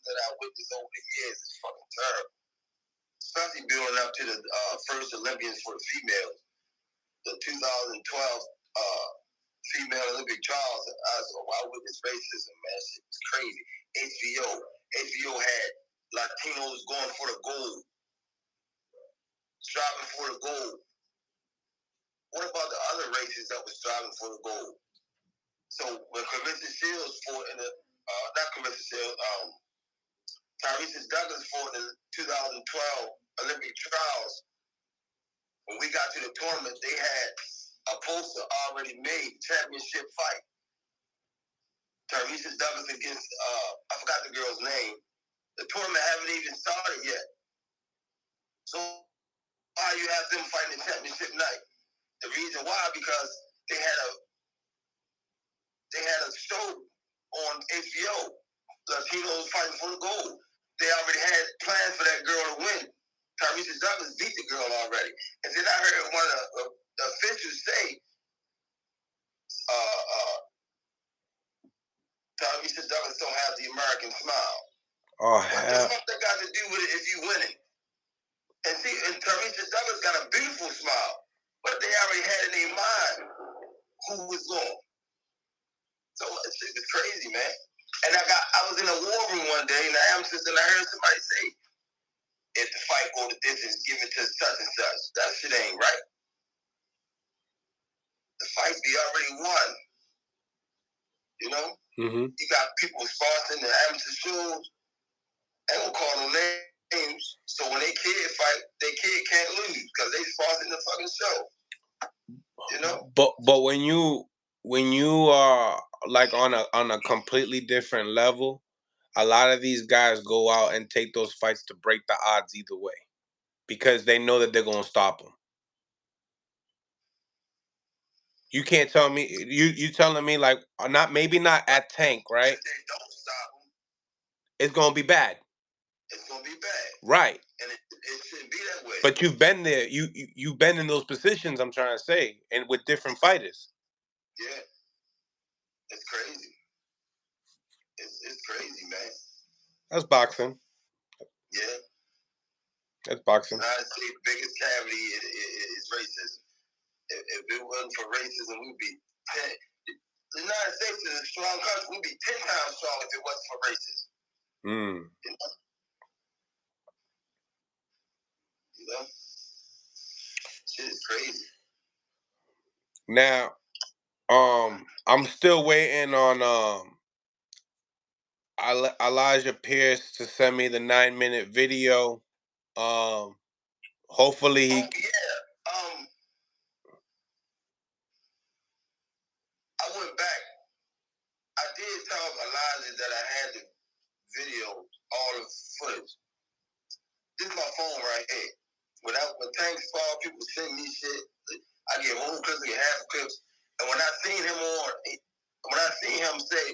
that I witnessed over the years is fucking terrible. Especially building up to the first Olympians for the females, the 2012 female Olympic trials. I witnessed racism, man. Shit was crazy. HBO had Latinos going for the gold, striving for the gold. What about the other races that was striving for the gold? So when Claressa Shields fought in the not Claressa Shields, Tyrese Douglas fought in the 2012 Olympic trials. When we got to the tournament, they had a poster already made, championship fight. Tyrese Douglas against I forgot the girl's name. The tournament haven't even started yet. So why you have them fighting the championship night? The reason why, because they had a show on HBO. Latinos fighting for the gold. They already had plans for that girl to win. Tyrese Douglas beat the girl already. And then I heard one of the officials say, Tyrese Douglas don't have the American smile. Oh, what the fuck that got to do with it if you winning? And see, and Tyrese Douglas got a beautiful smile, but they already had in their mind who was going. So that shit was crazy, man. And I was in a war room one day in the amateurs, and I heard somebody say, if the fight go the distance, give it to such and such. That shit ain't right. The fight be already won. You know? Mm-hmm. You got people sponsoring the amateur shows. They don't call no names. So when they kid fight, their kid can't lose because they sponsoring the fucking show. You know? But when you are like on a completely different level, a lot of these guys go out and take those fights to break the odds either way, because they know that they're gonna stop them. You can't tell me you telling me like maybe not at Tank, right? If they don't stop them, it's gonna be bad. It's gonna be bad, right? And it shouldn't be that way. But you've been there. You've been in those positions. I'm trying to say, and with different fighters. Yeah, it's crazy. It's crazy, man. That's boxing. Yeah. That's boxing. United States' biggest cavity is racism. If it wasn't for racism, we'd be 10. The United States is a strong country. We'd be 10 times strong if it wasn't for racism. You know? Shit is crazy. Now, I'm still waiting on Elijah Pierce to send me the 9-minute video. Hopefully he. I went back. I did tell Elijah that I had the video, all the footage. This is my phone right here. When Tanks fall, people send me shit. I get whole clips, I get half clips. And when I seen him say,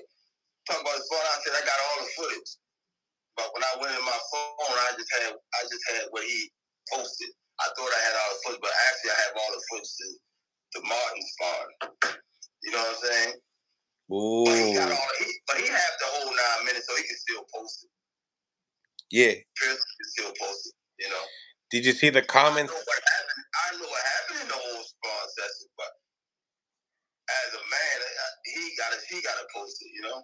talk about his phone, I said I got all the footage. But when I went in my phone, I just had what he posted. I thought I had all the footage, but actually I have all the footage to Martin spawn. You know what I'm saying? Ooh. But he had the whole 9 minutes, so he can still post it. Yeah. Chris can still post it, you know. Did you see the comments? I know what happened in the whole sparring session, but as a man, he gotta post it, you know.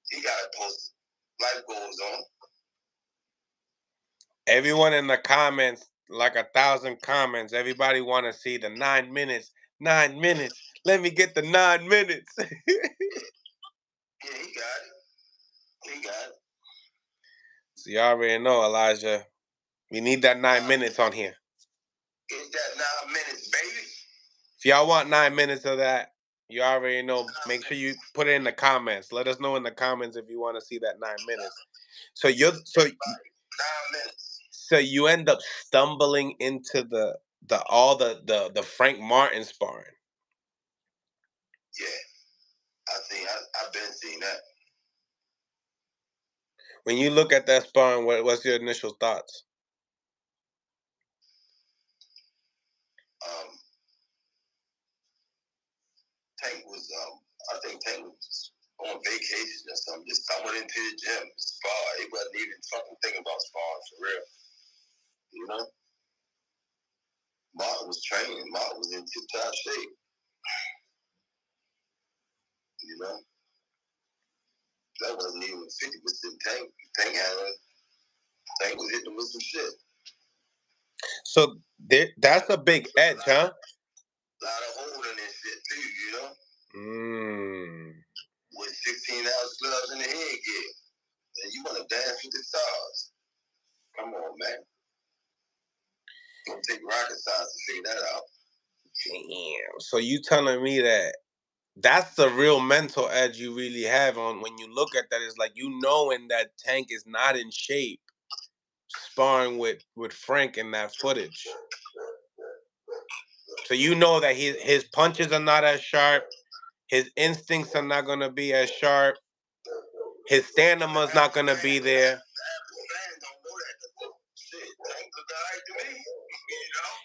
He gotta post it. Life goes on. Everyone in the comments, like 1,000 comments, everybody want to see the 9 minutes. 9 minutes. Let me get the 9 minutes. Yeah, he got it. He got it. So you already know, Elijah. We need that 9 minutes on here. It's that 9 minutes, baby. If y'all want 9 minutes of that, you already know. Make sure you put it in the comments. Let us know in the comments if you want to see that 9 minutes. So 9 minutes. So you end up stumbling into the Frank Martin sparring. Yeah, I've been seeing that. When you look at that sparring, what's your initial thoughts? Tank was, I think Tank was on vacation or something, just someone into the gym, spar. He wasn't even fucking thinking about sparring for real. You know? Martin was training. Martin was in tip-top shape. You know? That wasn't even 50% Tank. Tank was hitting with some shit. So that's a big edge, huh? A lot of holding and shit too, you know? With 16-ounce gloves in the headgear. And you want to dance with the stars. Come on, man. Don't take rocket science to figure that out. Damn. So you telling me that's the real mental edge you really have on when you look at that, is like, you knowing that Tank is not in shape sparring with Frank in that footage. So you know that his punches are not as sharp, his instincts are not gonna be as sharp, his stamina's not gonna be there.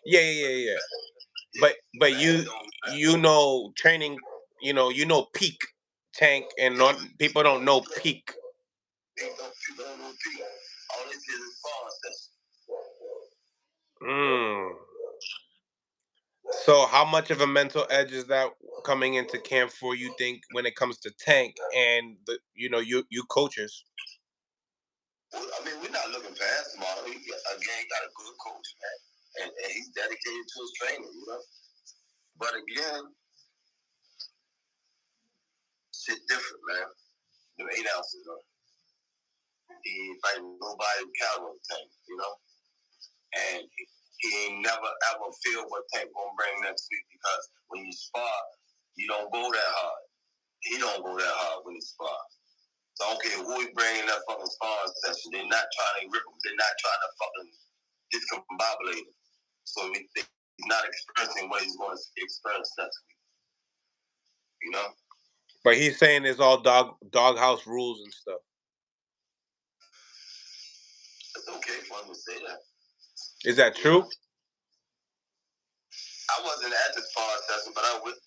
Yeah. But you know training, you know peak Tank, and people don't know peak. People don't know peak. All this is So how much of a mental edge is that coming into camp for, you think, when it comes to Tank and you coaches? Well, I mean, we're not looking past tomorrow. He got a good coach, man, and he's dedicated to his training, you know. But again, shit different, man. Them 8 ounces, though. He ain't fighting nobody with caliber Tank, you know. And he ain't never ever feel what Tank gonna bring next week, because when you spar, you don't go that hard. He don't go that hard when he spars. So I don't care who he bring in that fucking sparring session. They're not trying to rip him. They're not trying to fucking discombobulate him. So he's not experiencing what he's going to experience next week. You know? But he's saying it's all doghouse rules and stuff. It's okay for him to say that. Is that true? I wasn't at the sparring session, but I was.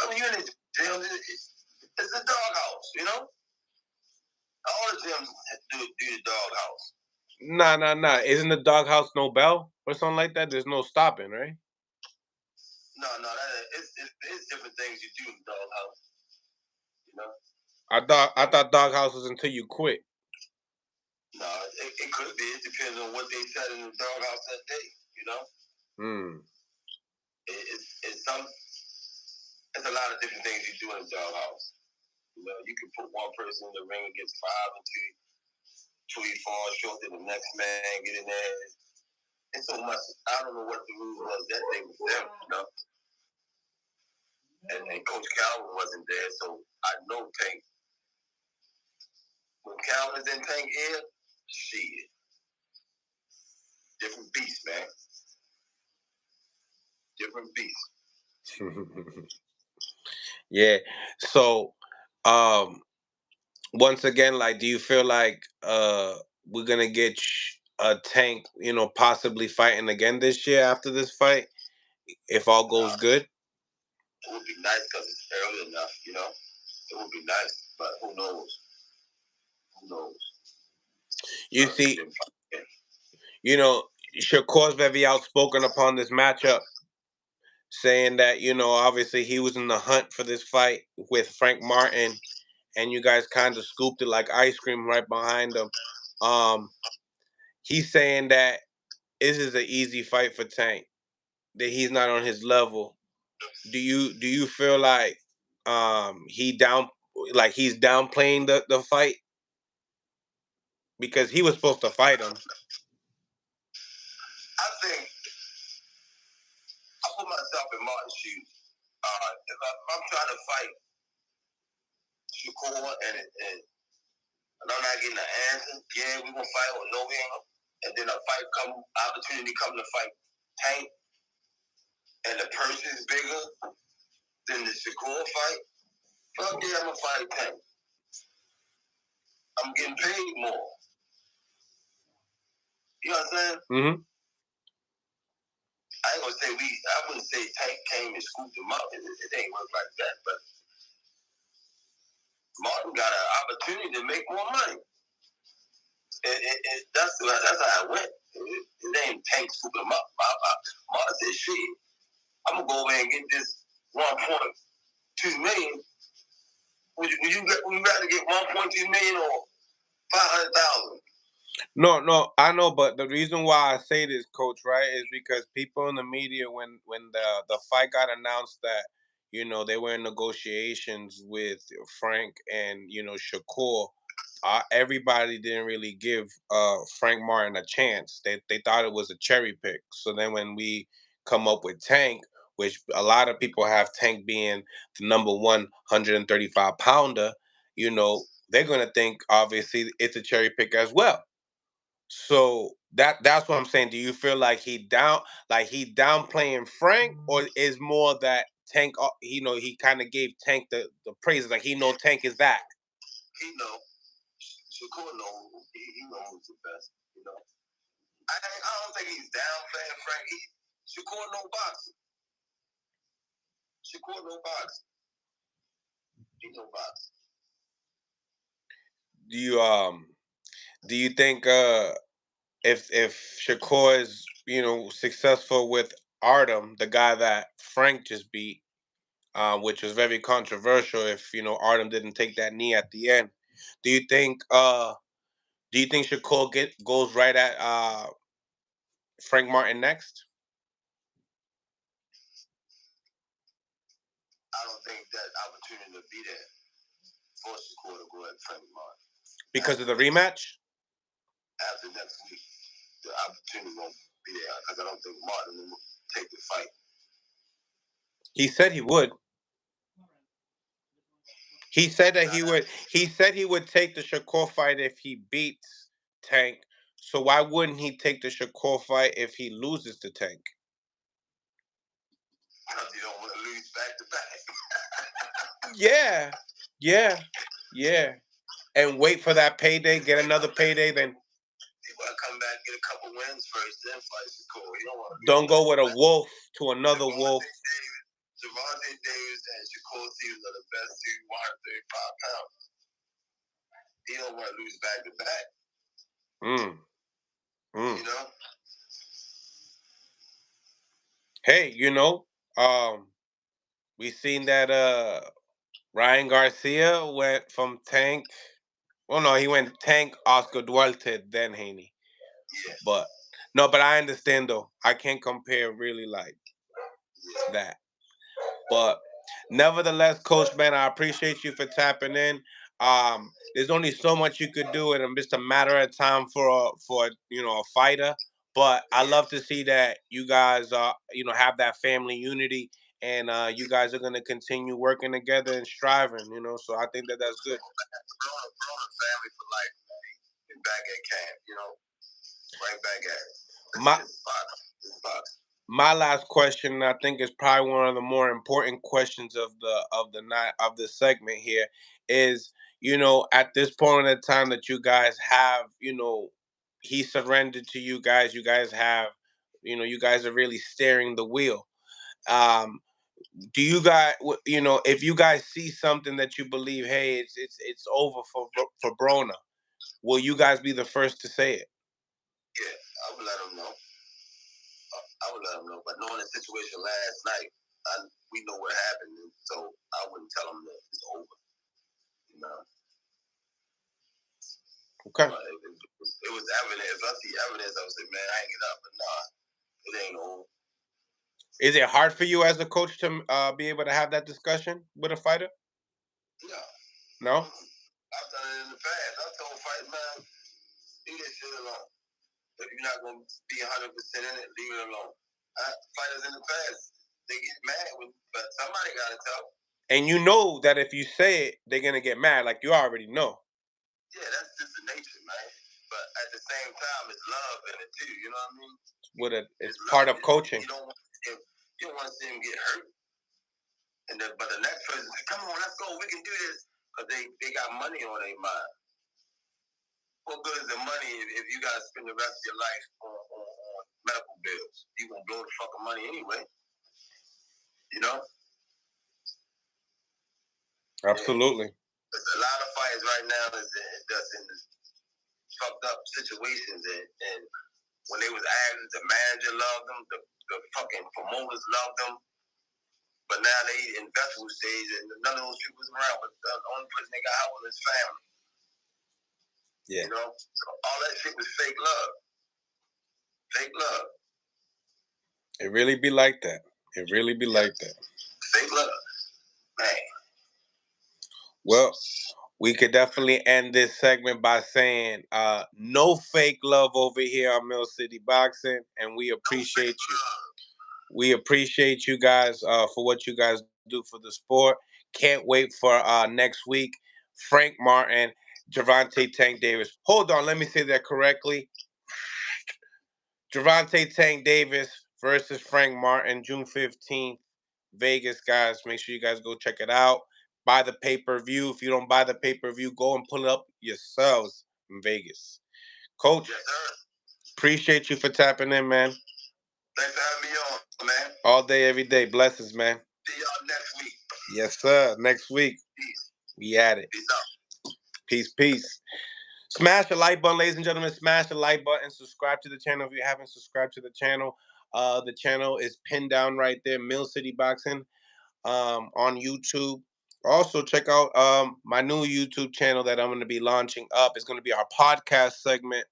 When you're in the gym, it's a doghouse, you know? All the gyms do the doghouse. Nah. Isn't the doghouse no bell or something like that? There's no stopping, right? No. It's different things you do in the doghouse. You know? I thought doghouse was until you quit. No, it could be. It depends on what they said in the doghouse that day. You know? It's a lot of different things you do in the doghouse. You know, you can put one person in the ring against 5 until he falls short, then the next man get in there. It's so much. I don't know what the rule was that day with them, you know. And Coach Calvin wasn't there, so I know Tank. When Calvin's in Tank ear, shit. Different beast, man. Different beast. Yeah. So, once again, like, do you feel like we're gonna get a Tank, possibly fighting again this year after this fight, if all goes good? It would be nice because it's early enough, you know. It would be nice, but who knows? Who knows? You see, you know, Shakur's very outspoken upon this matchup, saying that, you know, obviously he was in the hunt for this fight with Frank Martin, and you guys kind of scooped it like ice cream right behind him. He's saying that this is an easy fight for Tank, that he's not on his level. Do you feel like he's downplaying the fight because he was supposed to fight him? I think I put myself in Martin's shoes. If I'm trying to fight Shakur and I'm not getting an answer, yeah, we're gonna fight or no, we ain't. And then opportunity come to fight Tank, and the purse is bigger than the Shakur fight. Fuck yeah, I'm gonna fight Tank. I'm getting paid more. You know what I'm saying? Mm-hmm. I ain't gonna say I wouldn't say Tank came and scooped him up. It ain't work like that, but Martin got an opportunity to make more money. That's how it went. It ain't Tank scooping him up. Martin said, shit, I'm gonna go over and get this 1.2 million. Would you rather get 1.2 million or 500,000? No, I know, but the reason why I say this, Coach, right, is because people in the media, when the fight got announced that, you know, they were in negotiations with Frank and, you know, Shakur, everybody didn't really give Frank Martin a chance. They thought it was a cherry pick. So then when we come up with Tank, which a lot of people have Tank being the number 135 pounder, you know, they're gonna think obviously it's a cherry pick as well. So that's what I'm saying. Do you feel like he downplaying Frank, or is more that Tank? You know, he kind of gave Tank the praises, like he know Tank is that. He know. Shakur know. He knows who's the best. You know. I don't think he's downplaying Frank. Shakur no boxing. Shakur no boxing. He no boxing. Do you think if Shakur is, you know, successful with Artem, the guy that Frank just beat, which was very controversial, if you know Artem didn't take that knee at the end, do you think Shakur goes right at Frank Martin next? I don't think that opportunity to be there for Shakur to go at Frank Martin. Because of the rematch? After next week, the opportunity won't be there because I don't think Martin will take the fight. He said he would. He said that he would. He said he would take the Shakur fight if he beats Tank. So why wouldn't he take the Shakur fight if he loses to Tank? Because you don't want to lose back to back. Yeah. And wait for that payday, get another payday, then. You want to come back, get a couple wins first, then fight Shakur. You don't want to. Don't go with a wolf to another wolf. Gervonta Davis and Shakur Stevens are the best two 135 pounds. He don't want to lose back to back. You know? Hey, you know, we seen that Ryan Garcia went from Tank. Well, no, he went Tank, Oscar Duarte, then Haney. Yeah. But I understand though. I can't compare really like that. But nevertheless, Coach, man, I appreciate you for tapping in. There's only so much you could do, and it's just a matter of time for you know, a fighter. But I love to see that you guys you know, have that family unity, and you guys are gonna continue working together and striving. You know, so I think that that's good. Broner family for life, man. Back at camp, you know, right back at it. My last question, I think, is probably one of the more important questions of the night of the segment here, is, you know, at this point in the time that you guys have, you know, he surrendered to you guys. You guys have, you know, you guys are really steering the wheel. Um, do you guys, if you guys see something that you believe, hey, it's over for Broner, will you guys be the first to say it? Yeah, I would let them know. But knowing the situation last night, we know what happened, so I wouldn't tell them that it's over. You know. Okay. It was evident. If I see evidence, I would say, man, hang it up. But nah, it ain't over. Is it hard for you as a coach to be able to have that discussion with a fighter? No. I've done it in the past. I told fighters, man, leave that shit alone. If you're not going to be 100% in it, leave it alone. Fighters in the past, they get mad, but somebody got to tell them. And you know that if you say it, they're going to get mad, like you already know. Yeah, that's just the nature, man. But at the same time, it's love in it, too. You know what I mean? It's part of coaching. You don't want to see him get hurt. But the next person says, come on, let's go, we can do this. Because they got money on their mind. What good is the money if you got to spend the rest of your life on medical bills? You going to blow the fucking money anyway. You know? Absolutely. There's a lot of fighters right now that's in fucked up situations. And when they was added, the manager loved them, the fucking promoters loved them. But now they in vegetable stage and none of those people was around. But the only person they got out was his family. Yeah. You know? So all that shit was fake love. Fake love. It really be like that. Like that. Fake love. Man. Well, we could definitely end this segment by saying no fake love over here on Mill City Boxing, and we appreciate you. We appreciate you guys for what you guys do for the sport. Can't wait for next week. Frank Martin, Gervonta Tank Davis. Hold on, let me say that correctly. Gervonta Tank Davis versus Frank Martin, June 15th. Vegas, guys. Make sure you guys go check it out. Buy the pay-per-view. If you don't buy the pay-per-view, go and pull it up yourselves in Vegas. Coach, yes, appreciate you for tapping in, man. Thanks for having me on, man. All day, every day. Blessings, man. See y'all next week. Yes, sir. Next week. Peace. We at it. Peace out. Peace. Smash the like button, ladies and gentlemen. Smash the like button. Subscribe to the channel if you haven't subscribed to the channel. The channel is pinned down right there, Mill City Boxing, on YouTube. Also, check out my new YouTube channel that I'm going to be launching up. It's going to be our podcast segment.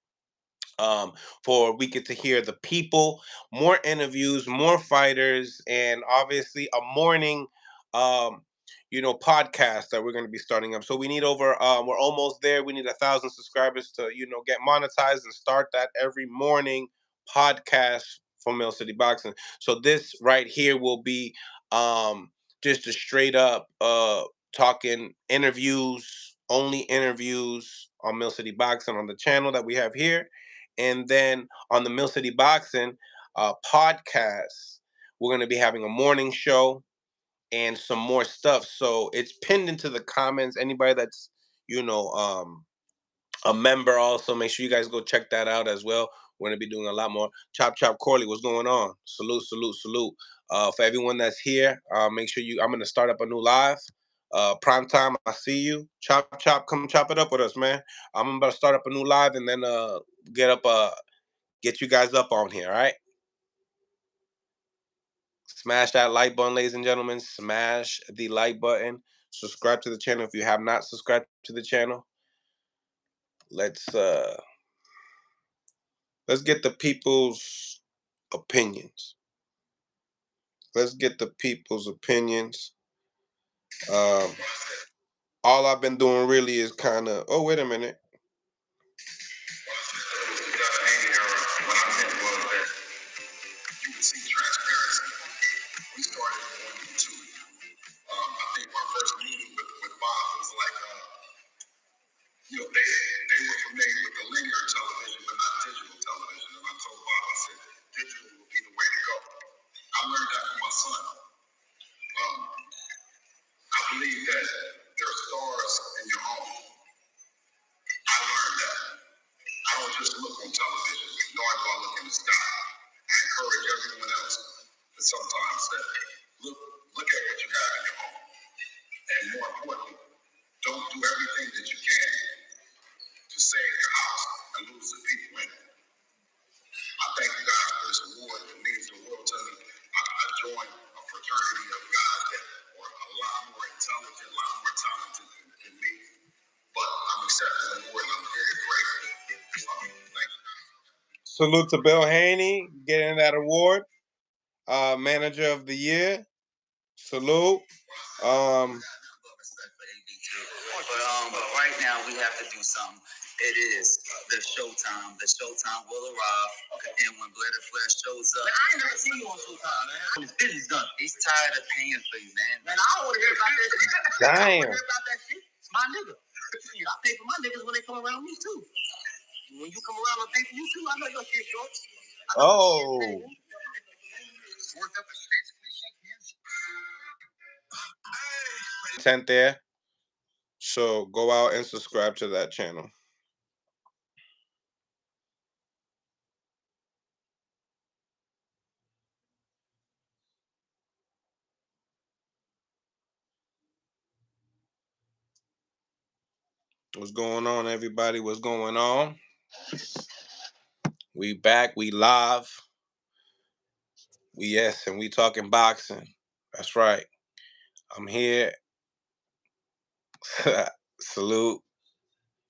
For we get to hear the people, more interviews, more fighters, and obviously a morning, podcast that we're going to be starting up. So we need we're almost there. We need 1,000 subscribers to, get monetized and start that every morning podcast for Mill City Boxing. So this right here will be just a straight up talking interviews, only interviews on Mill City Boxing on the channel that we have here. And then on the Mill City Boxing podcast, we're going to be having a morning show and some more stuff. So it's pinned into the comments. Anybody that's, a member also, make sure you guys go check that out as well. We're going to be doing a lot more. Chop Corley, what's going on? Salute. For everyone that's here, make sure I'm going to start up a new live. Prime time, I see you. Chop, come chop it up with us, man. I'm about to start up a new live and then get you guys up on here, all right? Smash that like button, ladies and gentlemen. Smash the like button. Subscribe to the channel if you have not subscribed to the channel. Let's get the people's opinions. All I've been doing really is kind of. Oh, wait a minute. We started on YouTube. I think my first meeting with Bob was like, they were familiar with the linear television, but not digital television. And I told Bob, I said, digital will be the way to go. I learned that from my son. I believe that there are stars in your home. I learned that. I don't just look on television, nor do I look in the sky. I encourage everyone else that sometimes that look look at what you have in your home. And more importantly, don't do everything that you can to save your house and lose the people in it. I thank you guys for this award. It means the world to me. I joined a fraternity of guys that were a lot more intelligent, a lot more talented than me. But I'm accepting the award and I'm very grateful. Thank you. Salute to Bill Haney getting that award. Manager of the Year. Salute. But right now we have to do something. It is the showtime. The showtime will arrive. Okay. And when Blair shows up. Man, I ain't never seen you on Showtime, man. His business done. He's tired of paying for you, man. Man, I don't want to hear about that shit. Damn. I don't want to hear about that shit. It's my nigga. I pay for my niggas when they come around me too. When you come around and pay for you too, I know your shit short. Oh. Worked up the shit. Content there. So go out and subscribe to that channel. What's going on, everybody? What's going on? We back. We live. And we talking boxing. That's right. I'm here. Salute.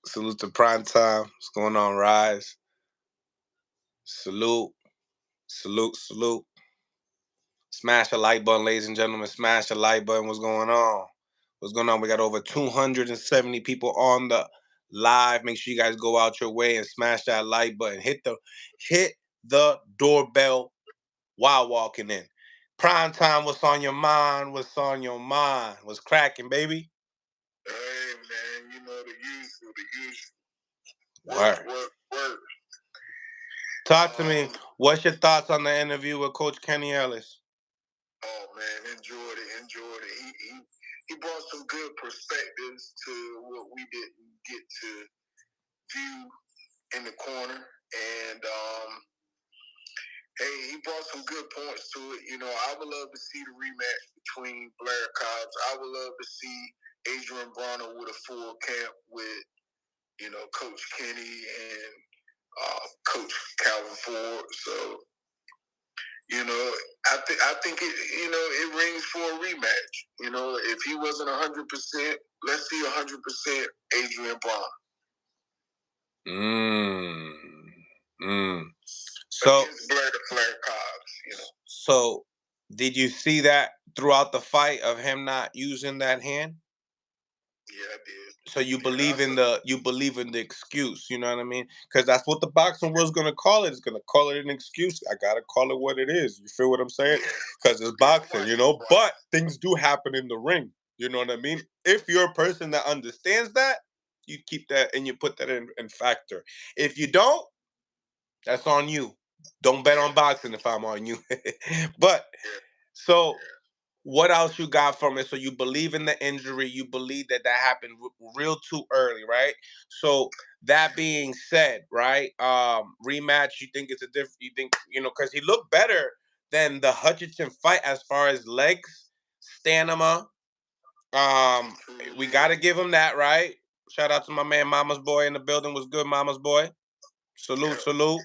Salute to Prime Time. What's going on, Rise? Salute. Salute. Salute. Smash the like button, ladies and gentlemen. Smash the like button. What's going on? What's going on? We got over 270 people on the live. Make sure you guys go out your way and smash that like button. Hit the doorbell while walking in. Prime Time, what's on your mind? What's on your mind? What's cracking, baby? Hey, man, you know the usual. Work. Talk to me. What's your thoughts on the interview with Coach Kenny Ellis? Oh, man, enjoyed it. He brought some good perspectives to what we didn't get to view in the corner. And, hey, he brought some good points to it. You know, I would love to see the rematch between Blair Cobbs. I would love to see Adrien Broner with a full camp with, you know, Coach Kenny and Coach Calvin Ford. So, you know, I think it, you know, it rings for a rematch. You know, if he wasn't 100%, let's see 100% Adrien Broner. So Blair Cobbs, you know. So did you see that throughout the fight of him not using that hand? Yeah, I did. So you believe in the excuse, you know what I mean? Because that's what the boxing world's gonna call it. It's gonna call it an excuse. I gotta call it what it is. You feel what I'm saying? Because it's boxing, you know. But things do happen in the ring. You know what I mean? If you're a person that understands that, you keep that and you put that in factor. If you don't, that's on you. Don't bet on boxing if I'm on you. But so what else you got from it? So you believe in the injury, you believe that happened real too early, right? So that being said, right? Rematch, you think it's a different, you think, you know, because he looked better than the Hutchinson fight as far as legs, stamina. We got to give him that, right? Shout out to my man Mama's Boy in the building. Was good, Mama's Boy. Salute, salute.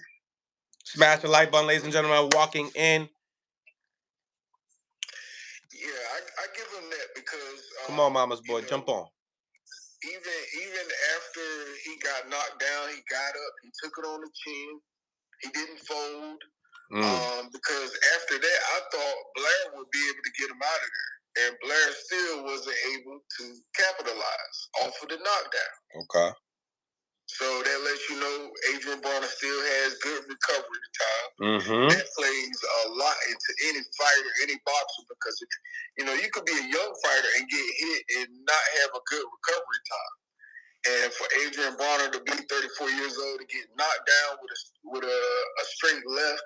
Smash the like button, ladies and gentlemen, walking in. Yeah, I give him that because Come on, Mama's Boy, jump on. Even after he got knocked down, he got up, he took it on the chin, he didn't fold. Because after that, I thought Blair would be able to get him out of there. And Blair still wasn't able to capitalize off of the knockdown. Okay. So that lets you know Adrien Broner still has good recovery time. That plays a lot into any fighter, any boxer, because if, you know, you could be a young fighter and get hit and not have a good recovery time. And for Adrien Broner to be 34 years old to get knocked down with a straight left,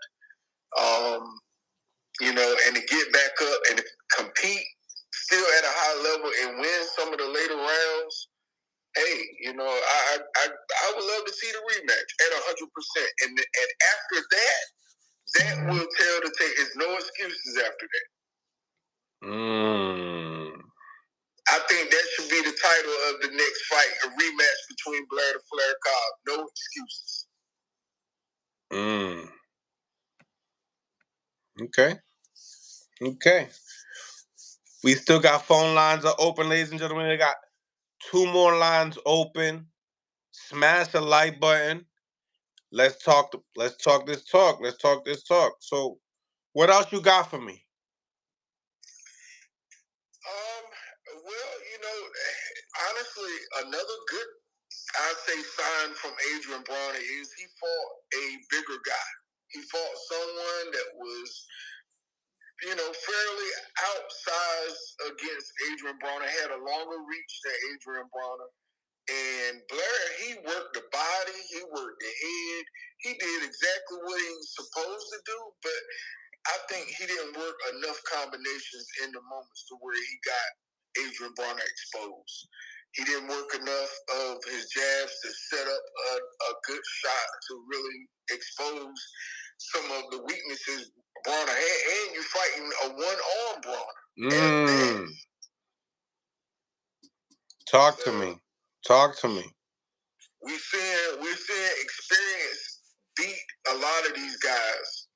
you know, and to get back up and to compete still at a high level and win some of the later rounds. Hey, you know, I would love to see the rematch at 100%, and after that will tell the tape. There's no excuses after that. I think that should be the title of the next fight, a rematch between Blair and Blair Cobbs. No excuses. Okay. We still got phone lines are open, ladies and gentlemen. We got 2 more lines open. Smash the like button. Let's talk this talk. Let's talk this talk. So, what else you got for me? Well, honestly, another good, I'd say, sign from Adrien Broner is he fought a bigger guy. He fought someone that was, fairly outsized against Adrien Broner, had a longer reach than Adrien Broner. And Blair, he worked the body, he worked the head, he did exactly what he was supposed to do, but I think he didn't work enough combinations in the moments to where he got Adrien Broner exposed. He didn't work enough of his jabs to set up a good shot to really expose some of the weaknesses Broner had. And you're fighting a one-arm Broner. Talk to me. We're seeing experience beat a lot of these guys.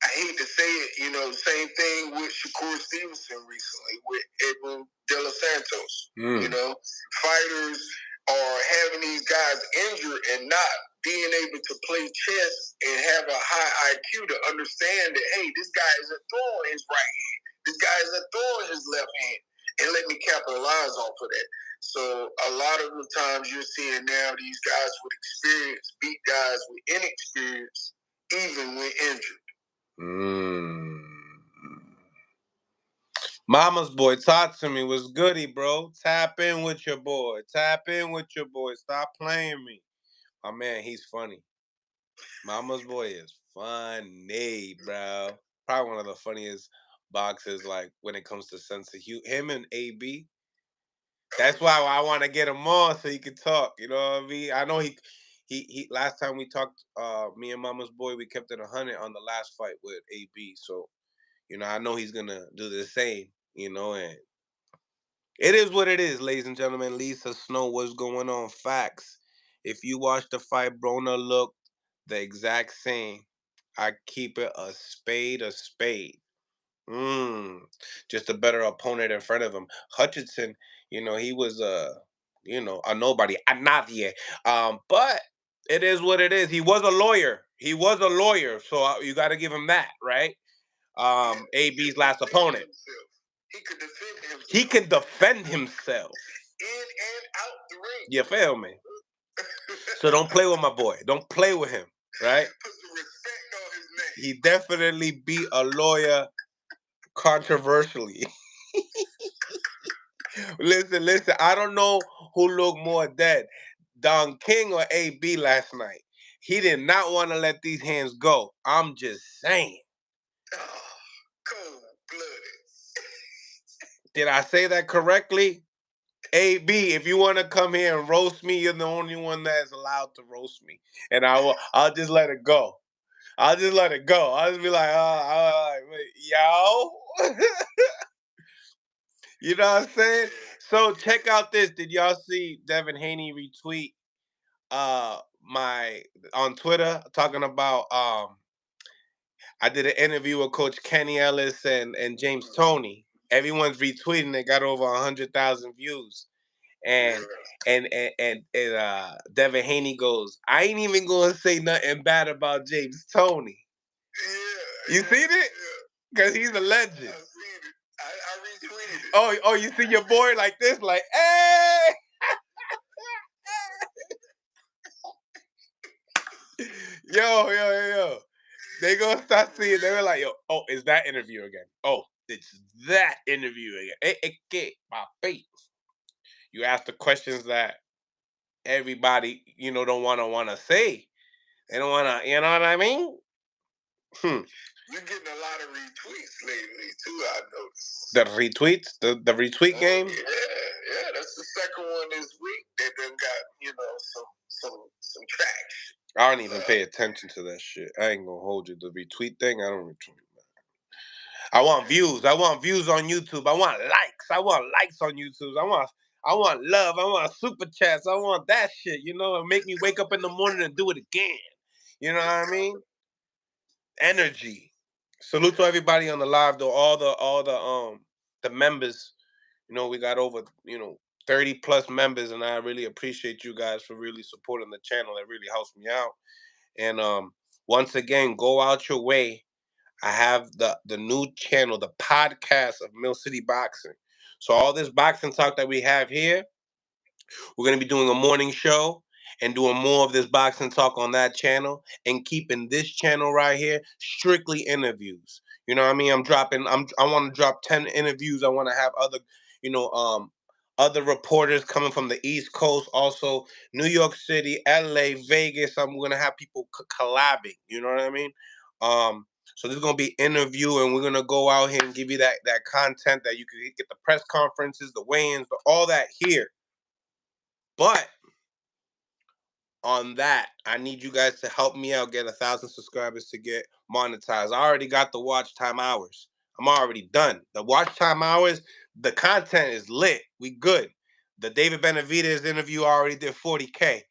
I hate to say it, same thing with Shakur Stevenson recently, with Adrien De Los Santos. Fighters are having these guys injured and not being able to play chess and have a high IQ to understand that, hey, this guy isn't throwing his right hand. This guy isn't throwing his left hand. And let me capitalize off of that. So a lot of the times you're seeing now these guys with experience beat guys with inexperience, even when injured. Mama's boy, talk to me. What's goody, bro? Tap in with your boy. Stop playing me. My man, he's funny. Mama's boy is funny, bro. Probably one of the funniest boxers, like, when it comes to sense of humor. Him and AB. That's why I want to get him on so he can talk. You know what I mean? I know he last time we talked, me and Mama's boy, we kept it 100 on the last fight with AB. So, I know he's gonna do the same, and it is what it is, ladies and gentlemen. Lisa Snow, what's going on? Facts. If you watch the fight, Broner looked the exact same. I keep it a spade a spade. Just a better opponent in front of him. Hutchinson, he was a nobody, a nadie. But it is what it is. He was a lawyer. So you got to give him that, right? AB's last opponent. He can defend himself. In and out the ring. You feel me? So don't play with my boy. Don't play with him, right? Put some respect on his name. He definitely beat a lawyer controversially. Listen. I don't know who looked more dead, Don King or AB last night. He did not want to let these hands go. I'm just saying. Cold-blooded. Did I say that correctly? AB, if you want to come here and roast me, you're the only one that is allowed to roast me. And I'll just let it go. I'll just be like, yo. You know what I'm saying? So check out this. Did y'all see Devin Haney retweet my on Twitter talking about I did an interview with Coach Kenny Ellis and James Tony. Everyone's retweeting. It got over 100,000 views. And Devin Haney goes, I ain't even gonna say nothing bad about James Tony. You seen it? Because he's a legend. I seen it. I retweeted it. Oh, you see your boy like this, like, hey. Yo. They gonna start seeing. They were like, yo, oh, it's that interview again. Oh, it's that interview again. You ask the questions that everybody, don't want to say. They don't want to, you know what I mean? You're getting a lot of retweets lately too, I noticed. The retweets, the retweet game. Yeah, that's the second one this week. They done got some traction. I don't even pay attention to that shit. I ain't gonna hold you. The retweet thing, I don't retweet. I want views. I want views on YouTube. I want likes. I want likes on YouTube. I want love. I want super chats. I want that shit, you know, and make me wake up in the morning and do it again. You know what I mean? Energy. Salute to everybody on the live though. All the members. You know, we got over, 30 plus members, and I really appreciate you guys for really supporting the channel. That really helps me out. And once again, go out your way. I have the new channel, the podcast of Mill City Boxing. So all this boxing talk that we have here, we're going to be doing a morning show and doing more of this boxing talk on that channel and keeping this channel right here strictly interviews. You know what I mean? I want to drop 10 interviews. I want to have other, you know, other reporters coming from the East Coast, also New York City, LA, Vegas. I'm going to have people collabing. You know what I mean? So this is going to be interview, and we're going to go out here and give you that content that you can get the press conferences, the weigh-ins, all that here. But on that, I need you guys to help me out get 1,000 subscribers to get monetized. I already got the watch time hours. I'm already done. The watch time hours, the content is lit. We good. The David Benavidez interview already did 40K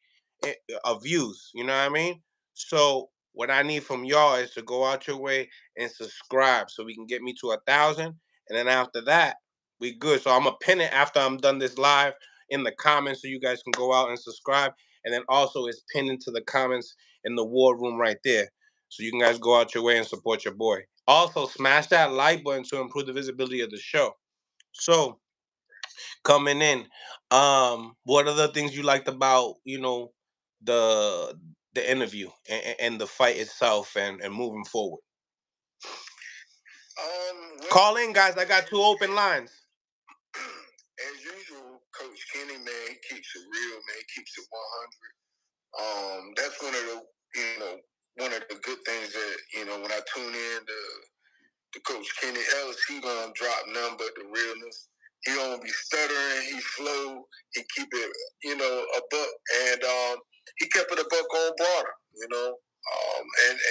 of views. You know what I mean? So what I need from y'all is to go out your way and subscribe so we can get me to 1,000. And then after that, we good. So I'm going to pin it after I'm done this live in the comments so you guys can go out and subscribe. And then also it's pinned into the comments in the war room right there. So you can guys go out your way and support your boy. Also, smash that like button to improve the visibility of the show. So, coming in, what are the things you liked about, the interview and the fight itself and moving forward? Call in, guys. I got 2 open lines. As usual, Coach Kenny, man, he keeps it real, man. He keeps it 100. That's one of the good things that, when I tune in to Coach Kenny Ellis, he gonna drop nothing but the realness. He don't be stuttering. He flow. He keep it, a buck, and he kept it a buck on Broner,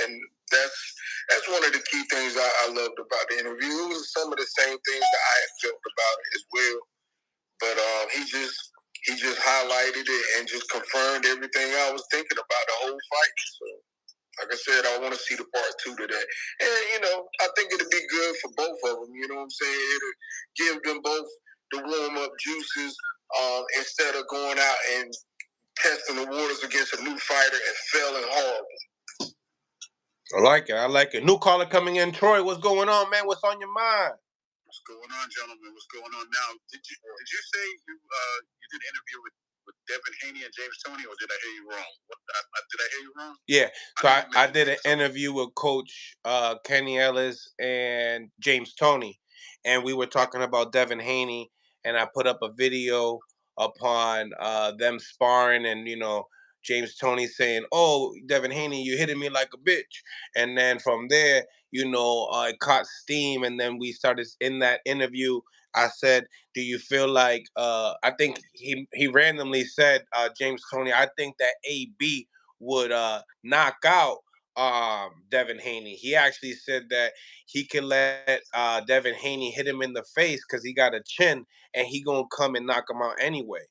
and that's one of the key things I loved about the interview. It was some of the same things that I had felt about it as well, but he just highlighted it and just confirmed everything I was thinking about the whole fight. So, like I said, I want to see the part 2 to that. And, I think it'll be good for both of them. You know what I'm saying? It'll give them both the warm-up juices instead of going out and testing the waters against a new fighter and failing horrible. I like it. New caller coming in. Troy, what's going on, man? What's on your mind? What's going on, gentlemen? What's going on now? Did you say you did an interview with Devin Haney and James Tony, or did I hear you wrong? Did I hear you wrong? Yeah, so I did an interview with Coach Kenny Ellis and James Tony, and we were talking about Devin Haney, and I put up a video upon them sparring, and James Tony saying, "Oh, Devin Haney, you hitting me like a bitch," and then from there, it caught steam, and then we started in that interview. I said, "Do you feel like?" I think he randomly said, James Tony, "I think that AB would knock out Devin Haney." He actually said that he can let Devin Haney hit him in the face because he got a chin, and he gonna come and knock him out anyway.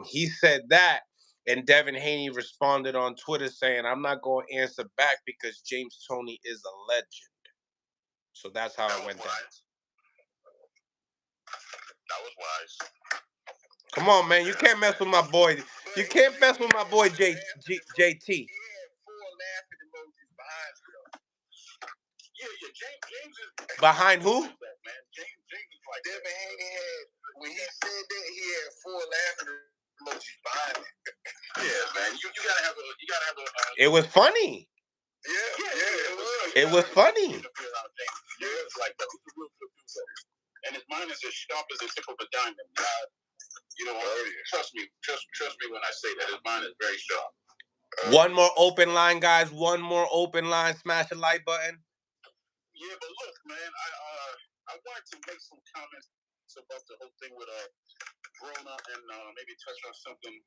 He said that. And Devin Haney responded on Twitter saying, "I'm not going to answer back because James Tony is a legend." So that's how it went down. That was wise. Come on, man. You can't mess with my boy. You can't mess with my boy JT. He had 4 laughing emojis behind him. Yeah, James is behind who? Man, James is like Devin Haney had, when he said that, he had 4 laughing emojis behind him. Yeah, man. You gotta have a. It was funny. Yeah, it was. It was funny. Yeah, it's like that. He's a real good dude. And his mind is as sharp as the tip of a diamond. Trust me when I say that his mind is very sharp. One more open line, guys. One more open line. Smash the like button. Yeah, but look, man, I wanted to make some comments about the whole thing with Broner and maybe touch on something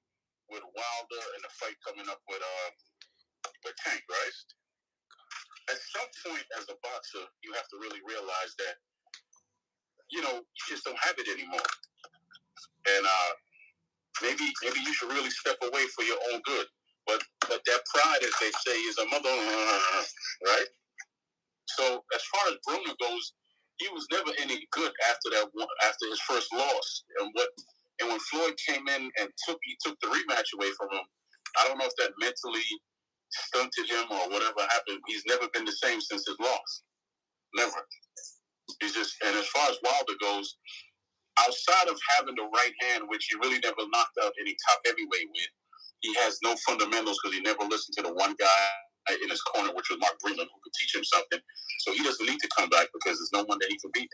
with Wilder and the fight coming up with Tank, right? at some point as a boxer, you have to really realize that, you just don't have it anymore. And maybe you should really step away for your own good. But that pride, as they say, is a mother, right? So as far as Broner goes, he was never any good after his first loss. And when Floyd came in and took the rematch away from him, I don't know if that mentally stunted him or whatever happened. He's never been the same since his loss. Never. And as far as Wilder goes, outside of having the right hand, which he really never knocked out any top heavyweight with, he has no fundamentals because he never listened to the one guy in his corner, which was Mark Breland, who could teach him something. So he doesn't need to come back because there's no one that he can beat.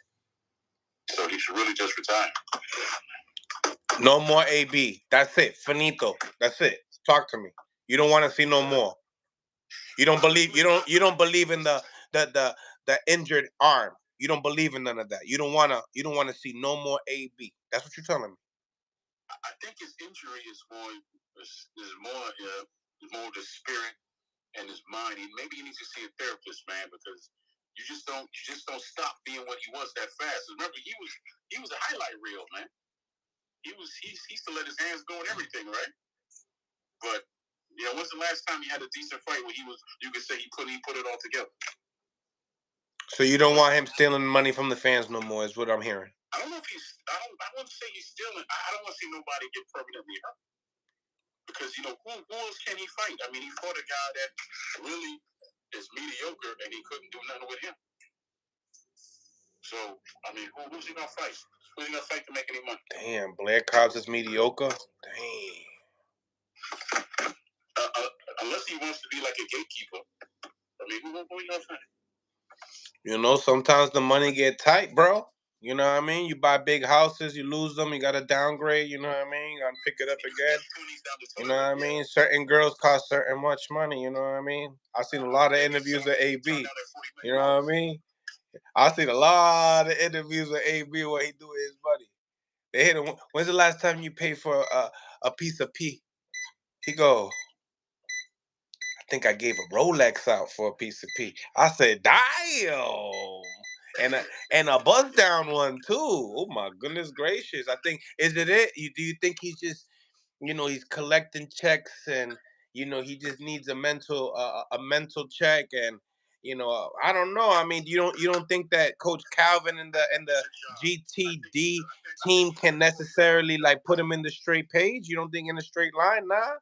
So he should really just retire. No more AB. That's it. Finito. That's it. Talk to me. You don't want to see no more. You don't believe in the injured arm. You don't believe in none of that. You don't wanna see no more AB. That's what you're telling me. I think his injury is more the spirit and his mind. Maybe he needs to see a therapist, man, because you just don't stop being what he was that fast. Remember, he was a highlight reel, man. He used to let his hands go and everything, right? But when's the last time he had a decent fight where you could say he put it all together? So you don't want him stealing money from the fans no more, is what I'm hearing. I don't know if I wouldn't say he's stealing. I don't want to see nobody get permanently hurt. Because, who else can he fight? I mean, he fought a guy that really is mediocre, and he couldn't do nothing with him. So, I mean, who's he going to fight? Who's he going to fight to make any money? Damn, Blair Cobbs is mediocre? Dang. Unless he wants to be like a gatekeeper. I mean, who you going to fight? Sometimes the money get tight, bro. You know what I mean? You buy big houses, you lose them, you got to downgrade, you know what I mean? You got to pick it up again. You know what I mean? Certain girls cost certain much money, you know what I mean? I've seen a lot of interviews with AB. You know what I mean? I've seen a lot of interviews with AB, what he do with his money. They hit him. When's the last time you paid for a piece of P? He go, I think I gave a Rolex out for a piece of P. I said, damn. And a buzz down one too. Oh my goodness gracious! I think do you think he's just he's collecting checks and he just needs a mental check and I don't know. I mean, you don't think that Coach Calvin and the GTD team can necessarily like put him in the straight page? You don't think in a straight line, nah?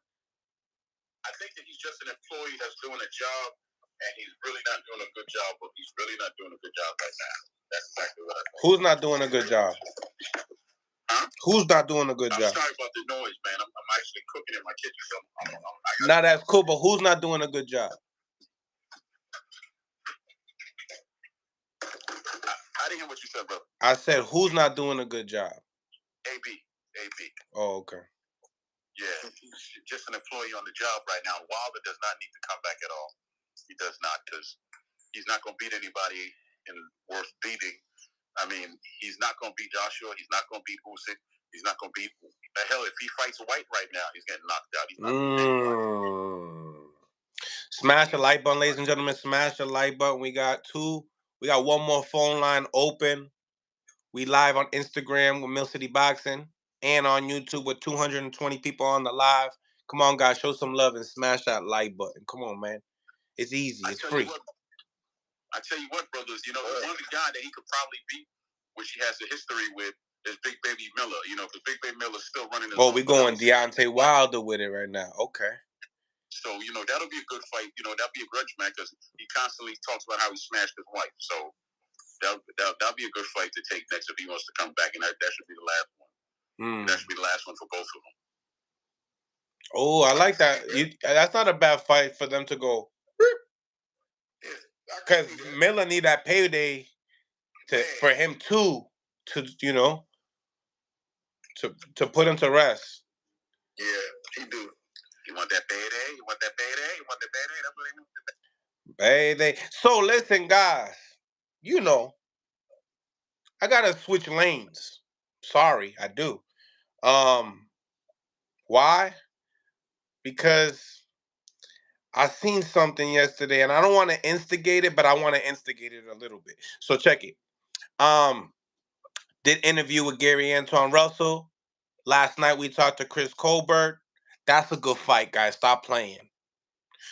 I think that he's just an employee that's doing a job, and he's really not doing a good job. But he's really not doing a good job right now. That's exactly what I think. Who's not doing a good job? Huh? Who's not doing a good job? I'm sorry about the noise, man. I'm actually cooking in my kitchen. So now that's cool, but who's not doing a good job? I didn't hear what you said, brother. I said, who's not doing a good job? AB. Oh, okay. Yeah, he's just an employee on the job right now. Wilder does not need to come back at all. He does not, because he's not going to beat anybody worth beating. I mean, he's not going to beat Joshua. He's not going to beat Usyk. He's not going to beat... Hell, if he fights White right now, he's getting knocked out. He's not Smash the like button, ladies and gentlemen. Smash the like button. We got one more phone line open. We live on Instagram with Mill City Boxing and on YouTube with 220 people on the live. Come on, guys, show some love and smash that like button. Come on, man. It's easy. It's free. I tell you what, brothers, the one guy that he could probably beat, which he has a history with, is Big Baby Miller. Because Big Baby Miller's still running his own. We're going Deontay Wilder with it right now. Okay. So, that'll be a good fight. That'll be a grudge match because he constantly talks about how he smashed his wife. So, that'll be a good fight to take next if he wants to come back, and that should be the last one. That should be the last one for both of them. Oh, I like that. That's not a bad fight for them to go. Because Miller need that payday for him to put him to rest. Yeah, he do. You want that payday? You want that payday? You want that payday? That's what he wants. Payday. So listen, guys. I gotta switch lanes. Sorry, I do. Why? Because I seen something yesterday, and I don't want to instigate it, but I want to instigate it a little bit. So check it. Did interview with Gary Antoine Russell. Last night we talked to Chris Colbert. That's a good fight, guys. Stop playing.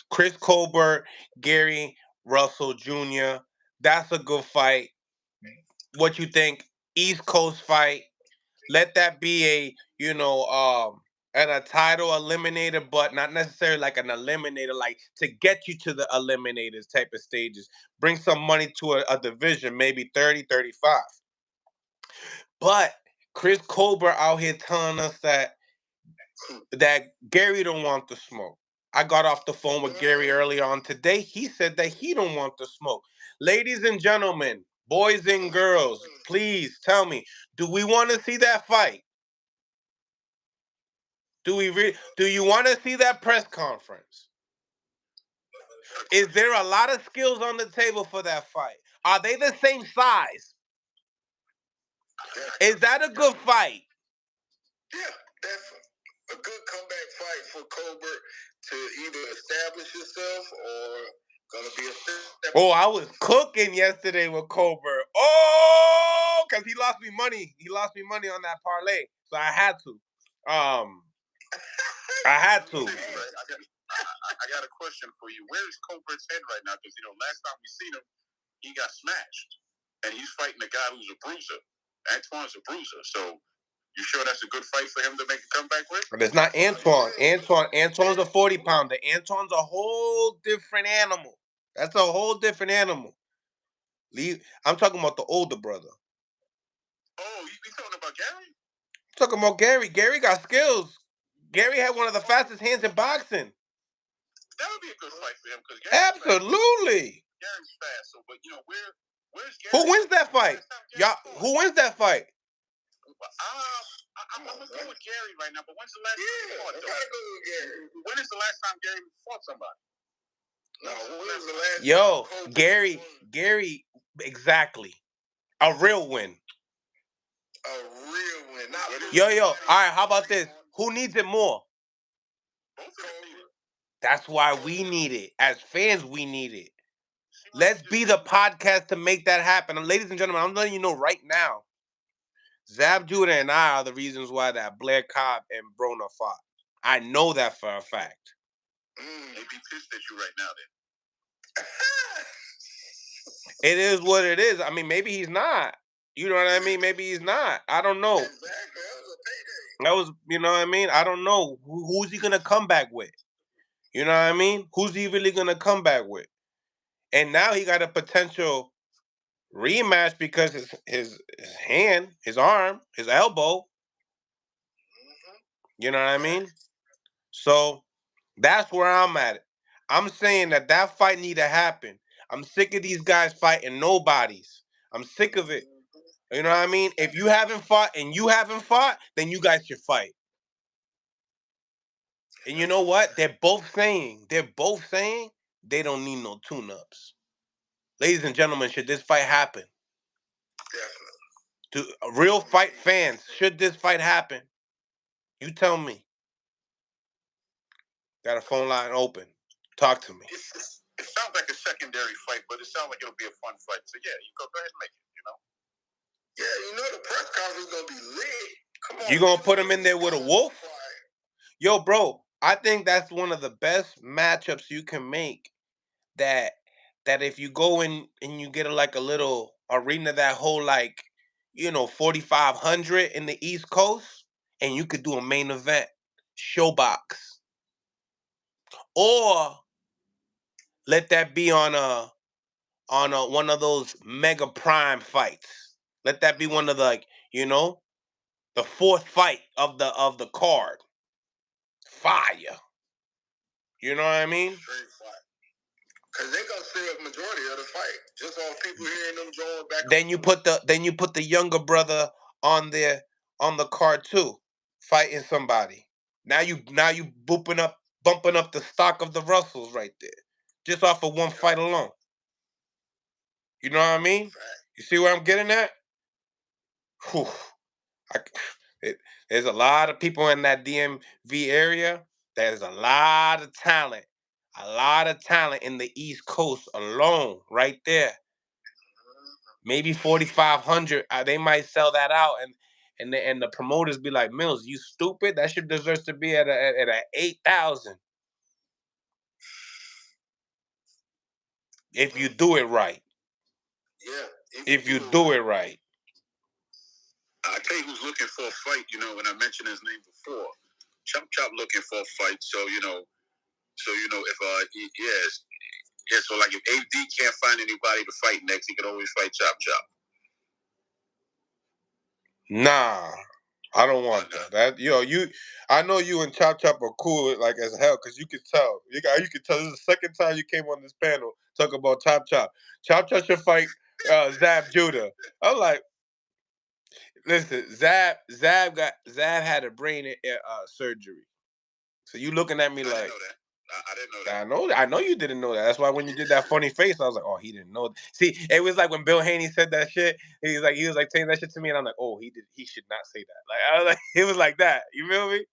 Chris Colbert, Gary Russell Jr. That's a good fight. What you think? East Coast fight. Let that be a title eliminator, but not necessarily like an eliminator, like to get you to the eliminators type of stages. Bring some money to a division, maybe 30, 35. But Chris Colbert out here telling us that Gary don't want the smoke. I got off the phone with Gary earlier on today. He said that he don't want the smoke. Ladies and gentlemen, boys and girls, please tell me, do we want to see that fight? Do you want to see that press conference? Is there a lot of skills on the table for that fight? Are they the same size? Is that a good fight? Yeah, definitely. A good comeback fight for Colbert to either establish himself or gonna be a step. Oh, I was cooking yesterday with Colbert. Oh, because he lost me money. He lost me money on that parlay, so I had to. I had to. I got a question for you. Where is Colbert's head right now? Because last time we seen him, he got smashed, and he's fighting a guy who's a bruiser. Antoine's a bruiser, so you sure that's a good fight for him to make a comeback with? But it's not Antoine. Antoine's a 40-pounder. Antoine's a whole different animal. That's a whole different animal. I'm talking about the older brother. Oh, you talking about Gary? I'm talking about Gary. Gary got skills. Gary had one of the fastest hands in boxing. That would be a good fight for him because absolutely. Gary's fast. So, but where's Gary? Who wins that fight? Who wins that fight? I'm gonna go with Gary right now. But when's the last time he fought? I gotta go with Gary. When is the last time Gary fought somebody? No, when was the last? Gary, exactly. A real win. A real win. All right, how about this? Who needs it more? That's why we need it. As fans, we need it. Let's be the podcast to make that happen. And ladies and gentlemen, I'm letting you know right now, Zab Judah and I are the reasons why that Blair Cobbs and Broner fought. I know that for a fact. They'd be pissed at you right now then. It is what it is. I mean, maybe he's not. You know what I mean? Maybe he's not. I don't know. Exactly. That was, you know what I mean? I don't know. Who's he going to come back with? You know what I mean? Who's he really going to come back with? And now he got a potential rematch because his hand, his arm, his elbow. You know what I mean? So that's where I'm at. I'm saying that fight need to happen. I'm sick of these guys fighting nobodies. I'm sick of it. You know what I mean? If you haven't fought and you haven't fought, then you guys should fight. And you know what? They're both saying they don't need no tune-ups. Ladies and gentlemen, should this fight happen? Definitely. To real fight fans, should this fight happen? You tell me. Got a phone line open. Talk to me. It sounds like a secondary fight, but it sounds like it'll be a fun fight. So yeah, you go ahead and make it, Yeah, the press conference is gonna be lit. Come on. You gonna put him in there with a wolf? Yo, bro, I think that's one of the best matchups you can make. That if you go in and you get a little arena that hold 4,500 in the East Coast, and you could do a main event showbox, or let that be on one of those mega prime fights. Let that be one of the the fourth fight of the card. Fire. You know what I mean? Straight fight. Cause they gonna stay up majority of the fight just off people hearing them drawing back. Then you put the younger brother on the card too, fighting somebody. Now you bumping up the stock of the Russells right there, just off of one fight alone. You know what I mean? You see where I'm getting at? Whew. There's a lot of people in that DMV area. There's a lot of talent. A lot of talent in the East Coast alone, right there. Maybe 4,500. They might sell that out, and the promoters be like, Mills, you stupid. That shit deserves to be at a 8,000. If you do it right. Yeah. If you do it right. I tell you who's looking for a fight, and I mentioned his name before. Chop looking for a fight. So, if so like if AD can't find anybody to fight next, he can always fight Chop. Nah. I don't want that. I know you and Chop are cool like as hell, because you can tell. You can tell this is the second time you came on this panel talk about Chop. Chop should fight Zab Judah. I'm like, listen, Zab had a brain surgery. So you looking at me like, I didn't know that. I know you didn't know that. That's why when you did that funny face, I was like, oh, he didn't know. See, it was like when Bill Haney said that shit. He was like saying that shit to me, and I'm like, oh, he should not say that. Like, I was like, it was like that. You feel me?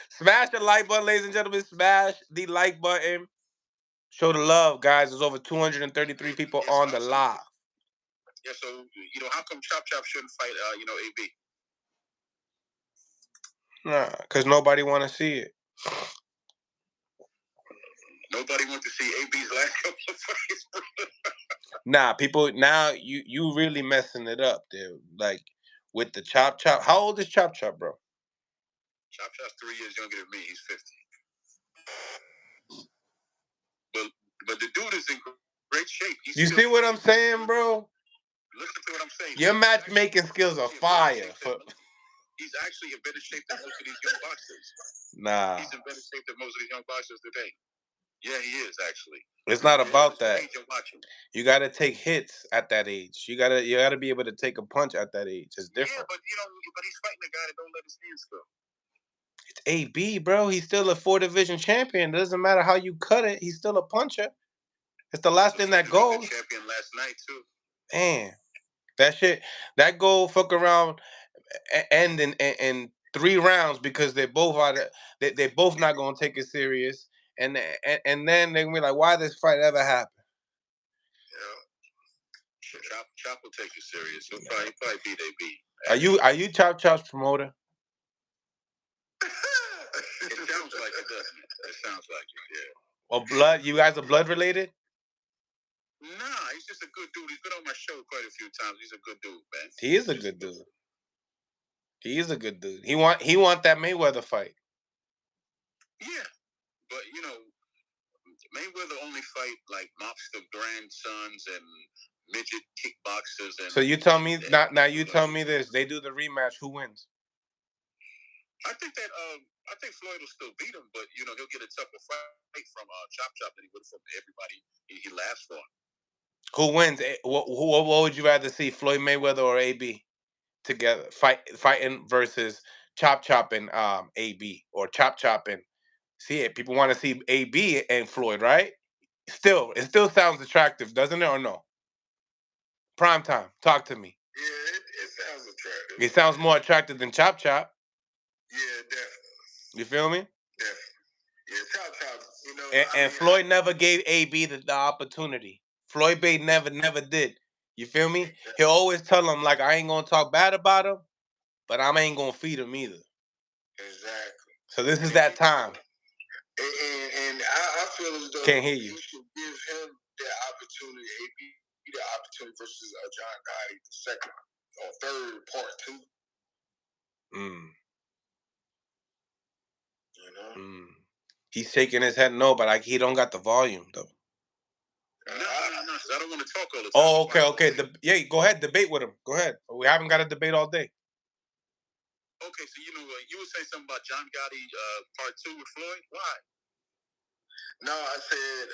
Smash the like button, ladies and gentlemen. Smash the like button. Show the love, guys. There's over 233 people on the live. Yeah, so how come Chop shouldn't fight AB? Nah, because nobody want to see it. Nobody want to see AB's last couple of fights. Nah, people, now you really messing it up, dude. Like, with the Chop. How old is Chop, bro? Chop's 3 years younger than me. He's 50. But the dude is in great shape. You see what I'm saying, bro? Listen to what I'm saying. Your matchmaking skills are fire. He's actually in better shape than most of these young boxers. Nah. He's in better shape than most of these young boxers today. Yeah, he is actually. It's not about that. You gotta take hits at that age. You gotta be able to take a punch at that age. It's different. Yeah, but he's fighting a guy that don't let his hands go. It's AB, bro. He's still a 4-division champion. It doesn't matter how you cut it. He's still a puncher. It's the last thing that goes. Champion last night too. Man, that goal fuck around end in 3 rounds because they both they both not gonna take it serious, and then they're gonna be like, why this fight ever happened? Yeah, Chop will take it serious. He'll probably beat AB. Are you Chop's promoter? It sounds like it, doesn't it? It sounds like it, yeah. Well, blood. You guys are blood related? Nah, he's just a good dude. He's been on my show quite a few times. He's a good dude, man. He is a good dude. He is a good dude. He want that Mayweather fight. Yeah, but Mayweather only fight like mobster grandsons and midget kickboxers. And so you tell me now. You tell me this: they do the rematch. Who wins? I think Floyd will still beat him, but he'll get a tougher fight from Chop than he would from everybody he laughs for. Who wins? What would you rather see, Floyd Mayweather or AB together fighting versus Chop and AB, or Chop and see it? People want to see AB and Floyd, right? It still sounds attractive, doesn't it, or no? Prime time. Talk to me. Yeah, it sounds attractive. It sounds more attractive than Chop. Yeah, definitely. You feel me? Definitely. Yeah, Chop. And Floyd never gave AB the opportunity. Floyd Bay never did. You feel me? He'll always tell him, like, I ain't gonna talk bad about him, but I ain't gonna feed him either. Exactly. So this is that time. And I feel as though can't hear you. Should give him that opportunity, AB, the opportunity versus John Gotti, the second or third part 2. He's shaking his head no, but he don't got the volume though. No, I don't want to talk all the time. Oh, okay. Go ahead, debate with him. Go ahead. We haven't got a debate all day. Okay, so you were saying something about John Gotti part 2 with Floyd. Why? No, I said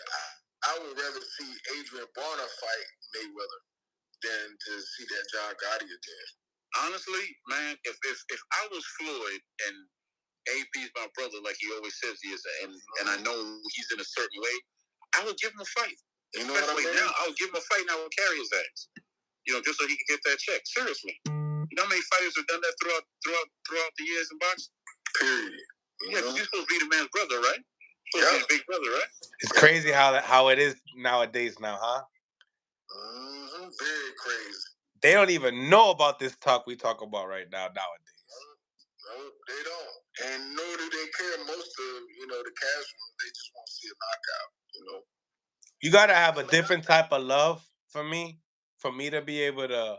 I would rather see Adrien Broner fight Mayweather than to see that John Gotti again. Honestly, man, if I was Floyd and AP's my brother, like he always says he is, and I know he's in a certain way, I would give him a fight. You know what I mean? Now, I would give him a fight and I would carry his ass. Just so he can get that check. Seriously. You know how many fighters have done that throughout the years in boxing? Period. Yeah, because you're supposed to be the man's brother, right? Yeah, big brother, right? It's crazy how it is nowadays now, huh? Very crazy. They don't even know about this talk we talk about right now nowadays. No, they don't. And nor do they care. Most of, the casuals, they just want to see a knockout, You got to have a different type of love for me to be able to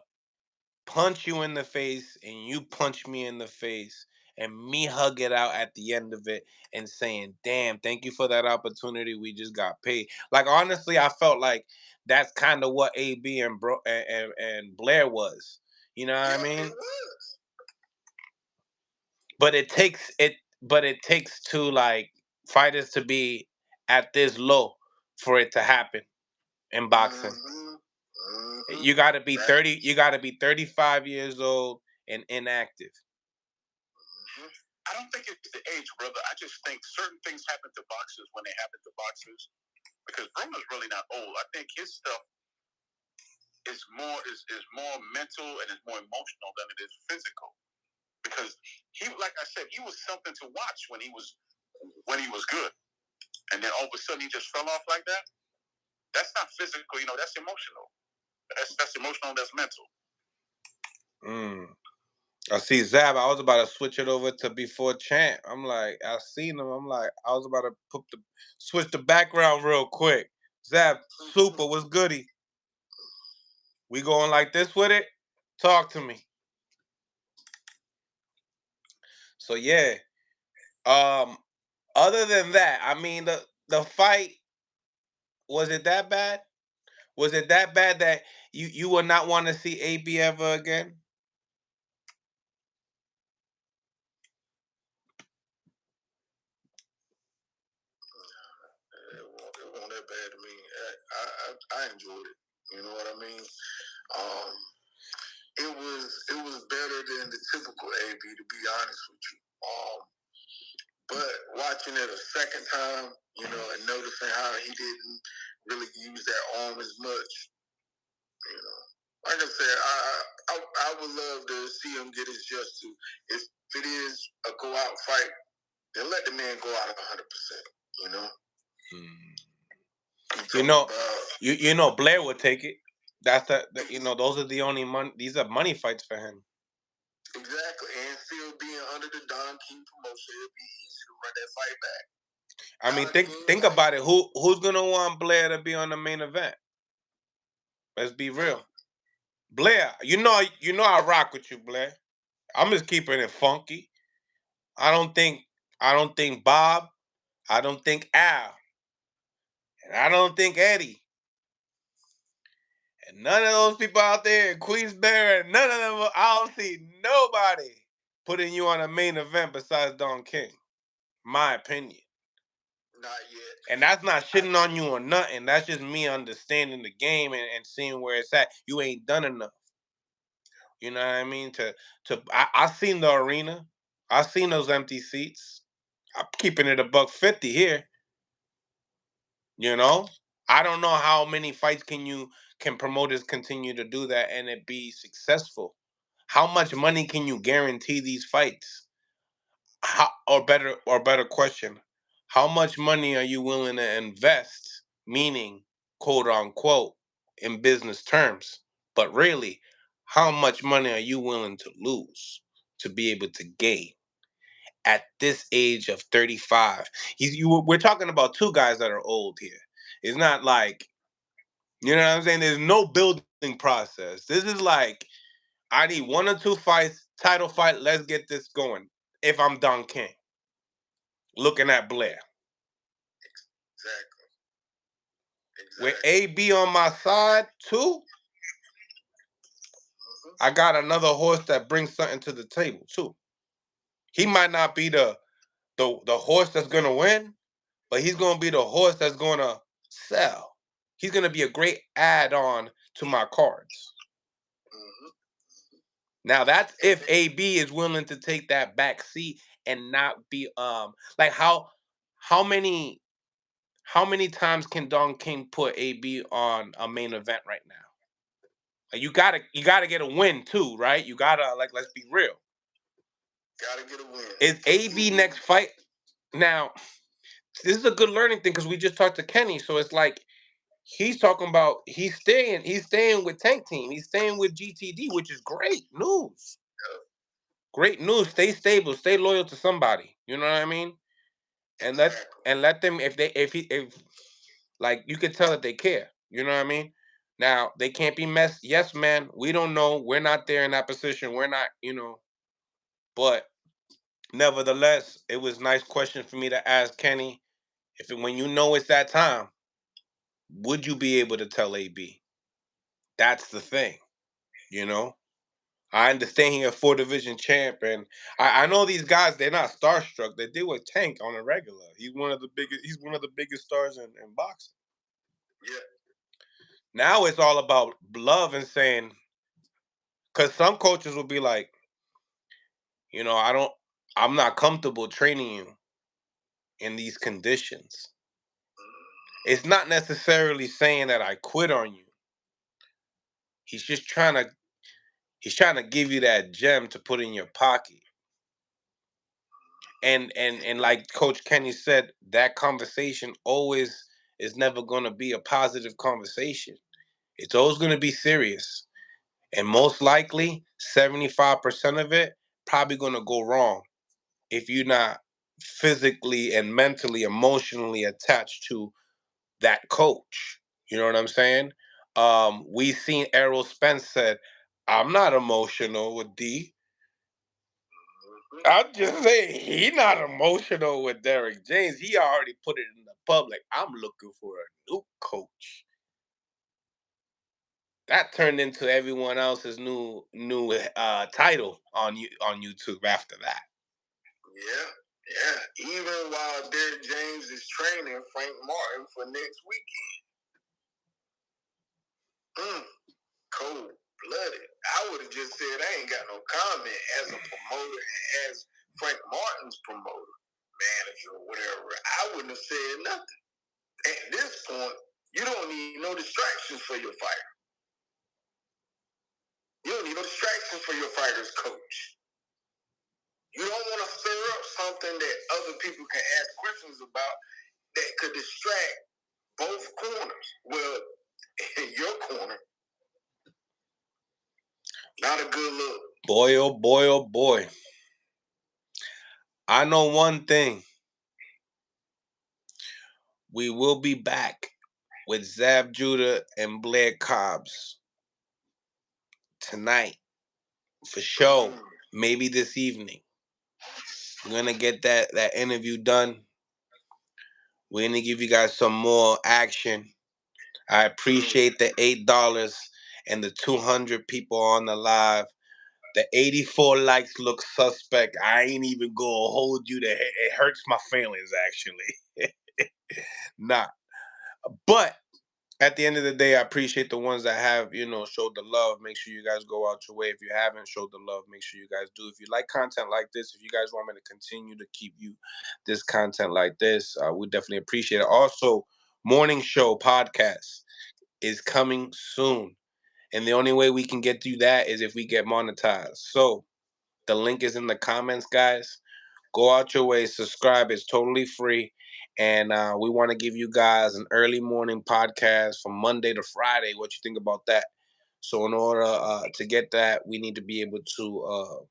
punch you in the face and you punch me in the face and me hug it out at the end of it and saying, damn, thank you for that opportunity. We just got paid. Like, honestly, I felt like that's kind of what AB and Blair was. You know what I mean? It was. But it takes to, like, fighters to be at this low for it to happen in boxing. You got to be 30. You got to be 35 years old and inactive. I don't think it's the age, brother. I just think certain things happen to boxers when they happen to boxers. Because Broner's really not old. I think his stuff is more mental and is more emotional than it is physical. Because he, like I said, he was something to watch when he was good, and then all of a sudden he just fell off like that. That's not physical, that's emotional. That's emotional. That's mental. I see Zab. I was about to switch it over to before Champ. I'm like, I seen him. I'm like, I was about to switch the background real quick. Zab, super, what's goody? We going like this with it? Talk to me. So yeah. Other than that, I mean, the fight, was it that bad? Was it that bad that you would not want to see AB ever again? It wasn't that bad to me. I enjoyed it. You know what I mean? It was better than the typical AB, to be honest with you. But watching it a second time, and noticing how he didn't really use that arm as much, like I said, I would love to see him get his just due. If it is a go out fight, then let the man go out 100%. Blair would take it. That's those are the only money. These are money fights for him. Exactly, and still being under the Don King promotion, it'd be easy to run that fight back. I mean, think about it. Who's gonna want Blair to be on the main event? Let's be real. Blair, you know I rock with you, Blair. I'm just keeping it funky. I don't think Bob. I don't think Al. And I don't think Eddie. And none of those people out there in Queensberry, none of them, I don't see nobody putting you on a main event besides Don King. My opinion. Not yet. And that's not shitting on you or nothing. That's just me understanding the game and seeing where it's at. You ain't done enough. You know what I mean? I seen the arena. I seen those empty seats. I'm keeping it $150 here. I don't know how many fights can promoters continue to do that and it be successful. How much money can you guarantee these fights? Or better question, how much money are you willing to invest? Meaning, quote unquote, in business terms, but really, how much money are you willing to lose to be able to gain at this age of 35? We're talking about two guys that are old here. It's not like, you know what I'm saying? There's no building process. This is like, I need 1 or 2 fights, title fight, let's get this going. If I'm Don King, looking at Blair. Exactly. With AB on my side, too, I got another horse that brings something to the table, too. He might not be the horse that's going to win, but he's going to be the horse that's going to sell. He's going to be a great add-on to my cards. Now, that's if AB is willing to take that back seat and not be like how many times can Don King put AB on a main event right now? Like, you gotta get a win too, right? You gotta, like, let's be real. Gotta get a win. Is AB next fight? Now, This is a good learning thing because we just talked to Kenny, so it's like he's talking about he's staying with Tank Team, he's staying with GTD, which is great news. Great news. Stay stable, stay loyal to somebody. You know what I mean? And let them if like you could tell that they care. You know what I mean? Now they can't be messed. Yes, man. We don't know. We're not there in that position. We're not. But nevertheless, it was a nice question for me to ask Kenny. When you know it's that time, would you be able to tell AB? That's the thing. I understand he's a 4 division champ, and I know these guys. They're not starstruck. They deal with Tank on a regular. He's one of the biggest. He's one of the biggest stars in boxing. Yeah. Now it's all about love and saying, because some coaches will be like, I'm not comfortable training you in these conditions. It's not necessarily saying that I quit on you. He's just trying to give you that gem to put in your pocket. And like Coach Kenny said, that conversation always is never going to be a positive conversation. It's always going to be serious. And most likely, 75% of it probably going to go wrong if you're not physically and mentally, emotionally attached to that coach. You know what I'm saying? We seen Errol Spence said, I'm not emotional with D. I'm just saying, he not emotional with Derek James. He already put it in the public. I'm looking for a new coach. That turned into everyone else's new title on YouTube after that. Yeah. Even while Derek James is training Frank Martin for next weekend. Cold-blooded. I would have just said I ain't got no comment as a promoter and as Frank Martin's promoter, manager, or whatever. I wouldn't have said nothing. At this point, you don't need no distractions for your fighter. You don't need no distractions for your fighter's coach. You don't want to stir up something that other people can ask questions about that could distract both corners. Well, in your corner, not a good look. Boy, oh boy, oh boy. I know one thing. We will be back with Zab Judah and Blair Cobbs tonight for sure. Maybe this evening. We're gonna get that interview done. We're gonna give you guys some more action. I appreciate the $8 and the 200 people on the live. The 84 likes look suspect. I ain't even gonna hold you. It hurts my feelings actually. Nah, but at the end of the day, I appreciate the ones that have, showed the love. Make sure you guys go out your way. If you haven't showed the love, make sure you guys do. If you like content like this, if you guys want me to continue to keep you this content like this, we definitely appreciate it. Also, morning show podcast is coming soon. And the only way we can get through that is if we get monetized. So the link is in the comments, guys. Go out your way, subscribe. It's totally free. And we want to give you guys an early morning podcast from Monday to Friday. What you think about that? So in order to get that, we need to be able to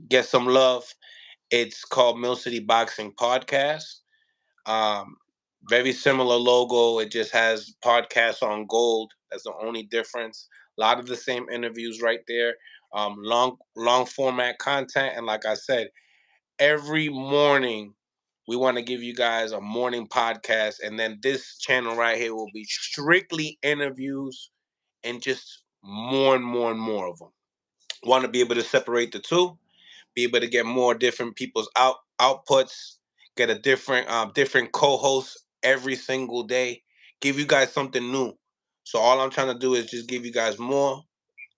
get some love. It's called Mill City Boxing Podcast. Very similar logo. It just has podcasts on gold. That's the only difference. A lot of the same interviews right there. Long format content. And like I said, every morning we want to give you guys a morning podcast, and then this channel right here will be strictly interviews and just more and more and more of them. Want to be able to separate the two, be able to get more different people's outputs, get a different co-host every single day, give you guys something new. So all I'm trying to do is just give you guys more.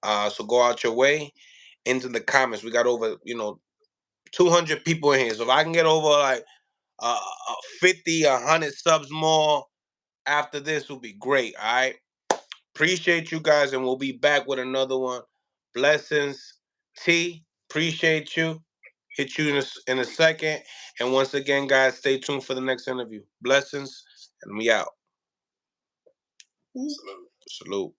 So go out your way into the comments. We got over 200 people in here. So if I can get over like 50, 100 subs more after this, will be great. All right. Appreciate you guys, and we'll be back with another one. Blessings. T, appreciate you. Hit you in a second. And once again, guys, stay tuned for the next interview. Blessings, and we out. Salute. Salute.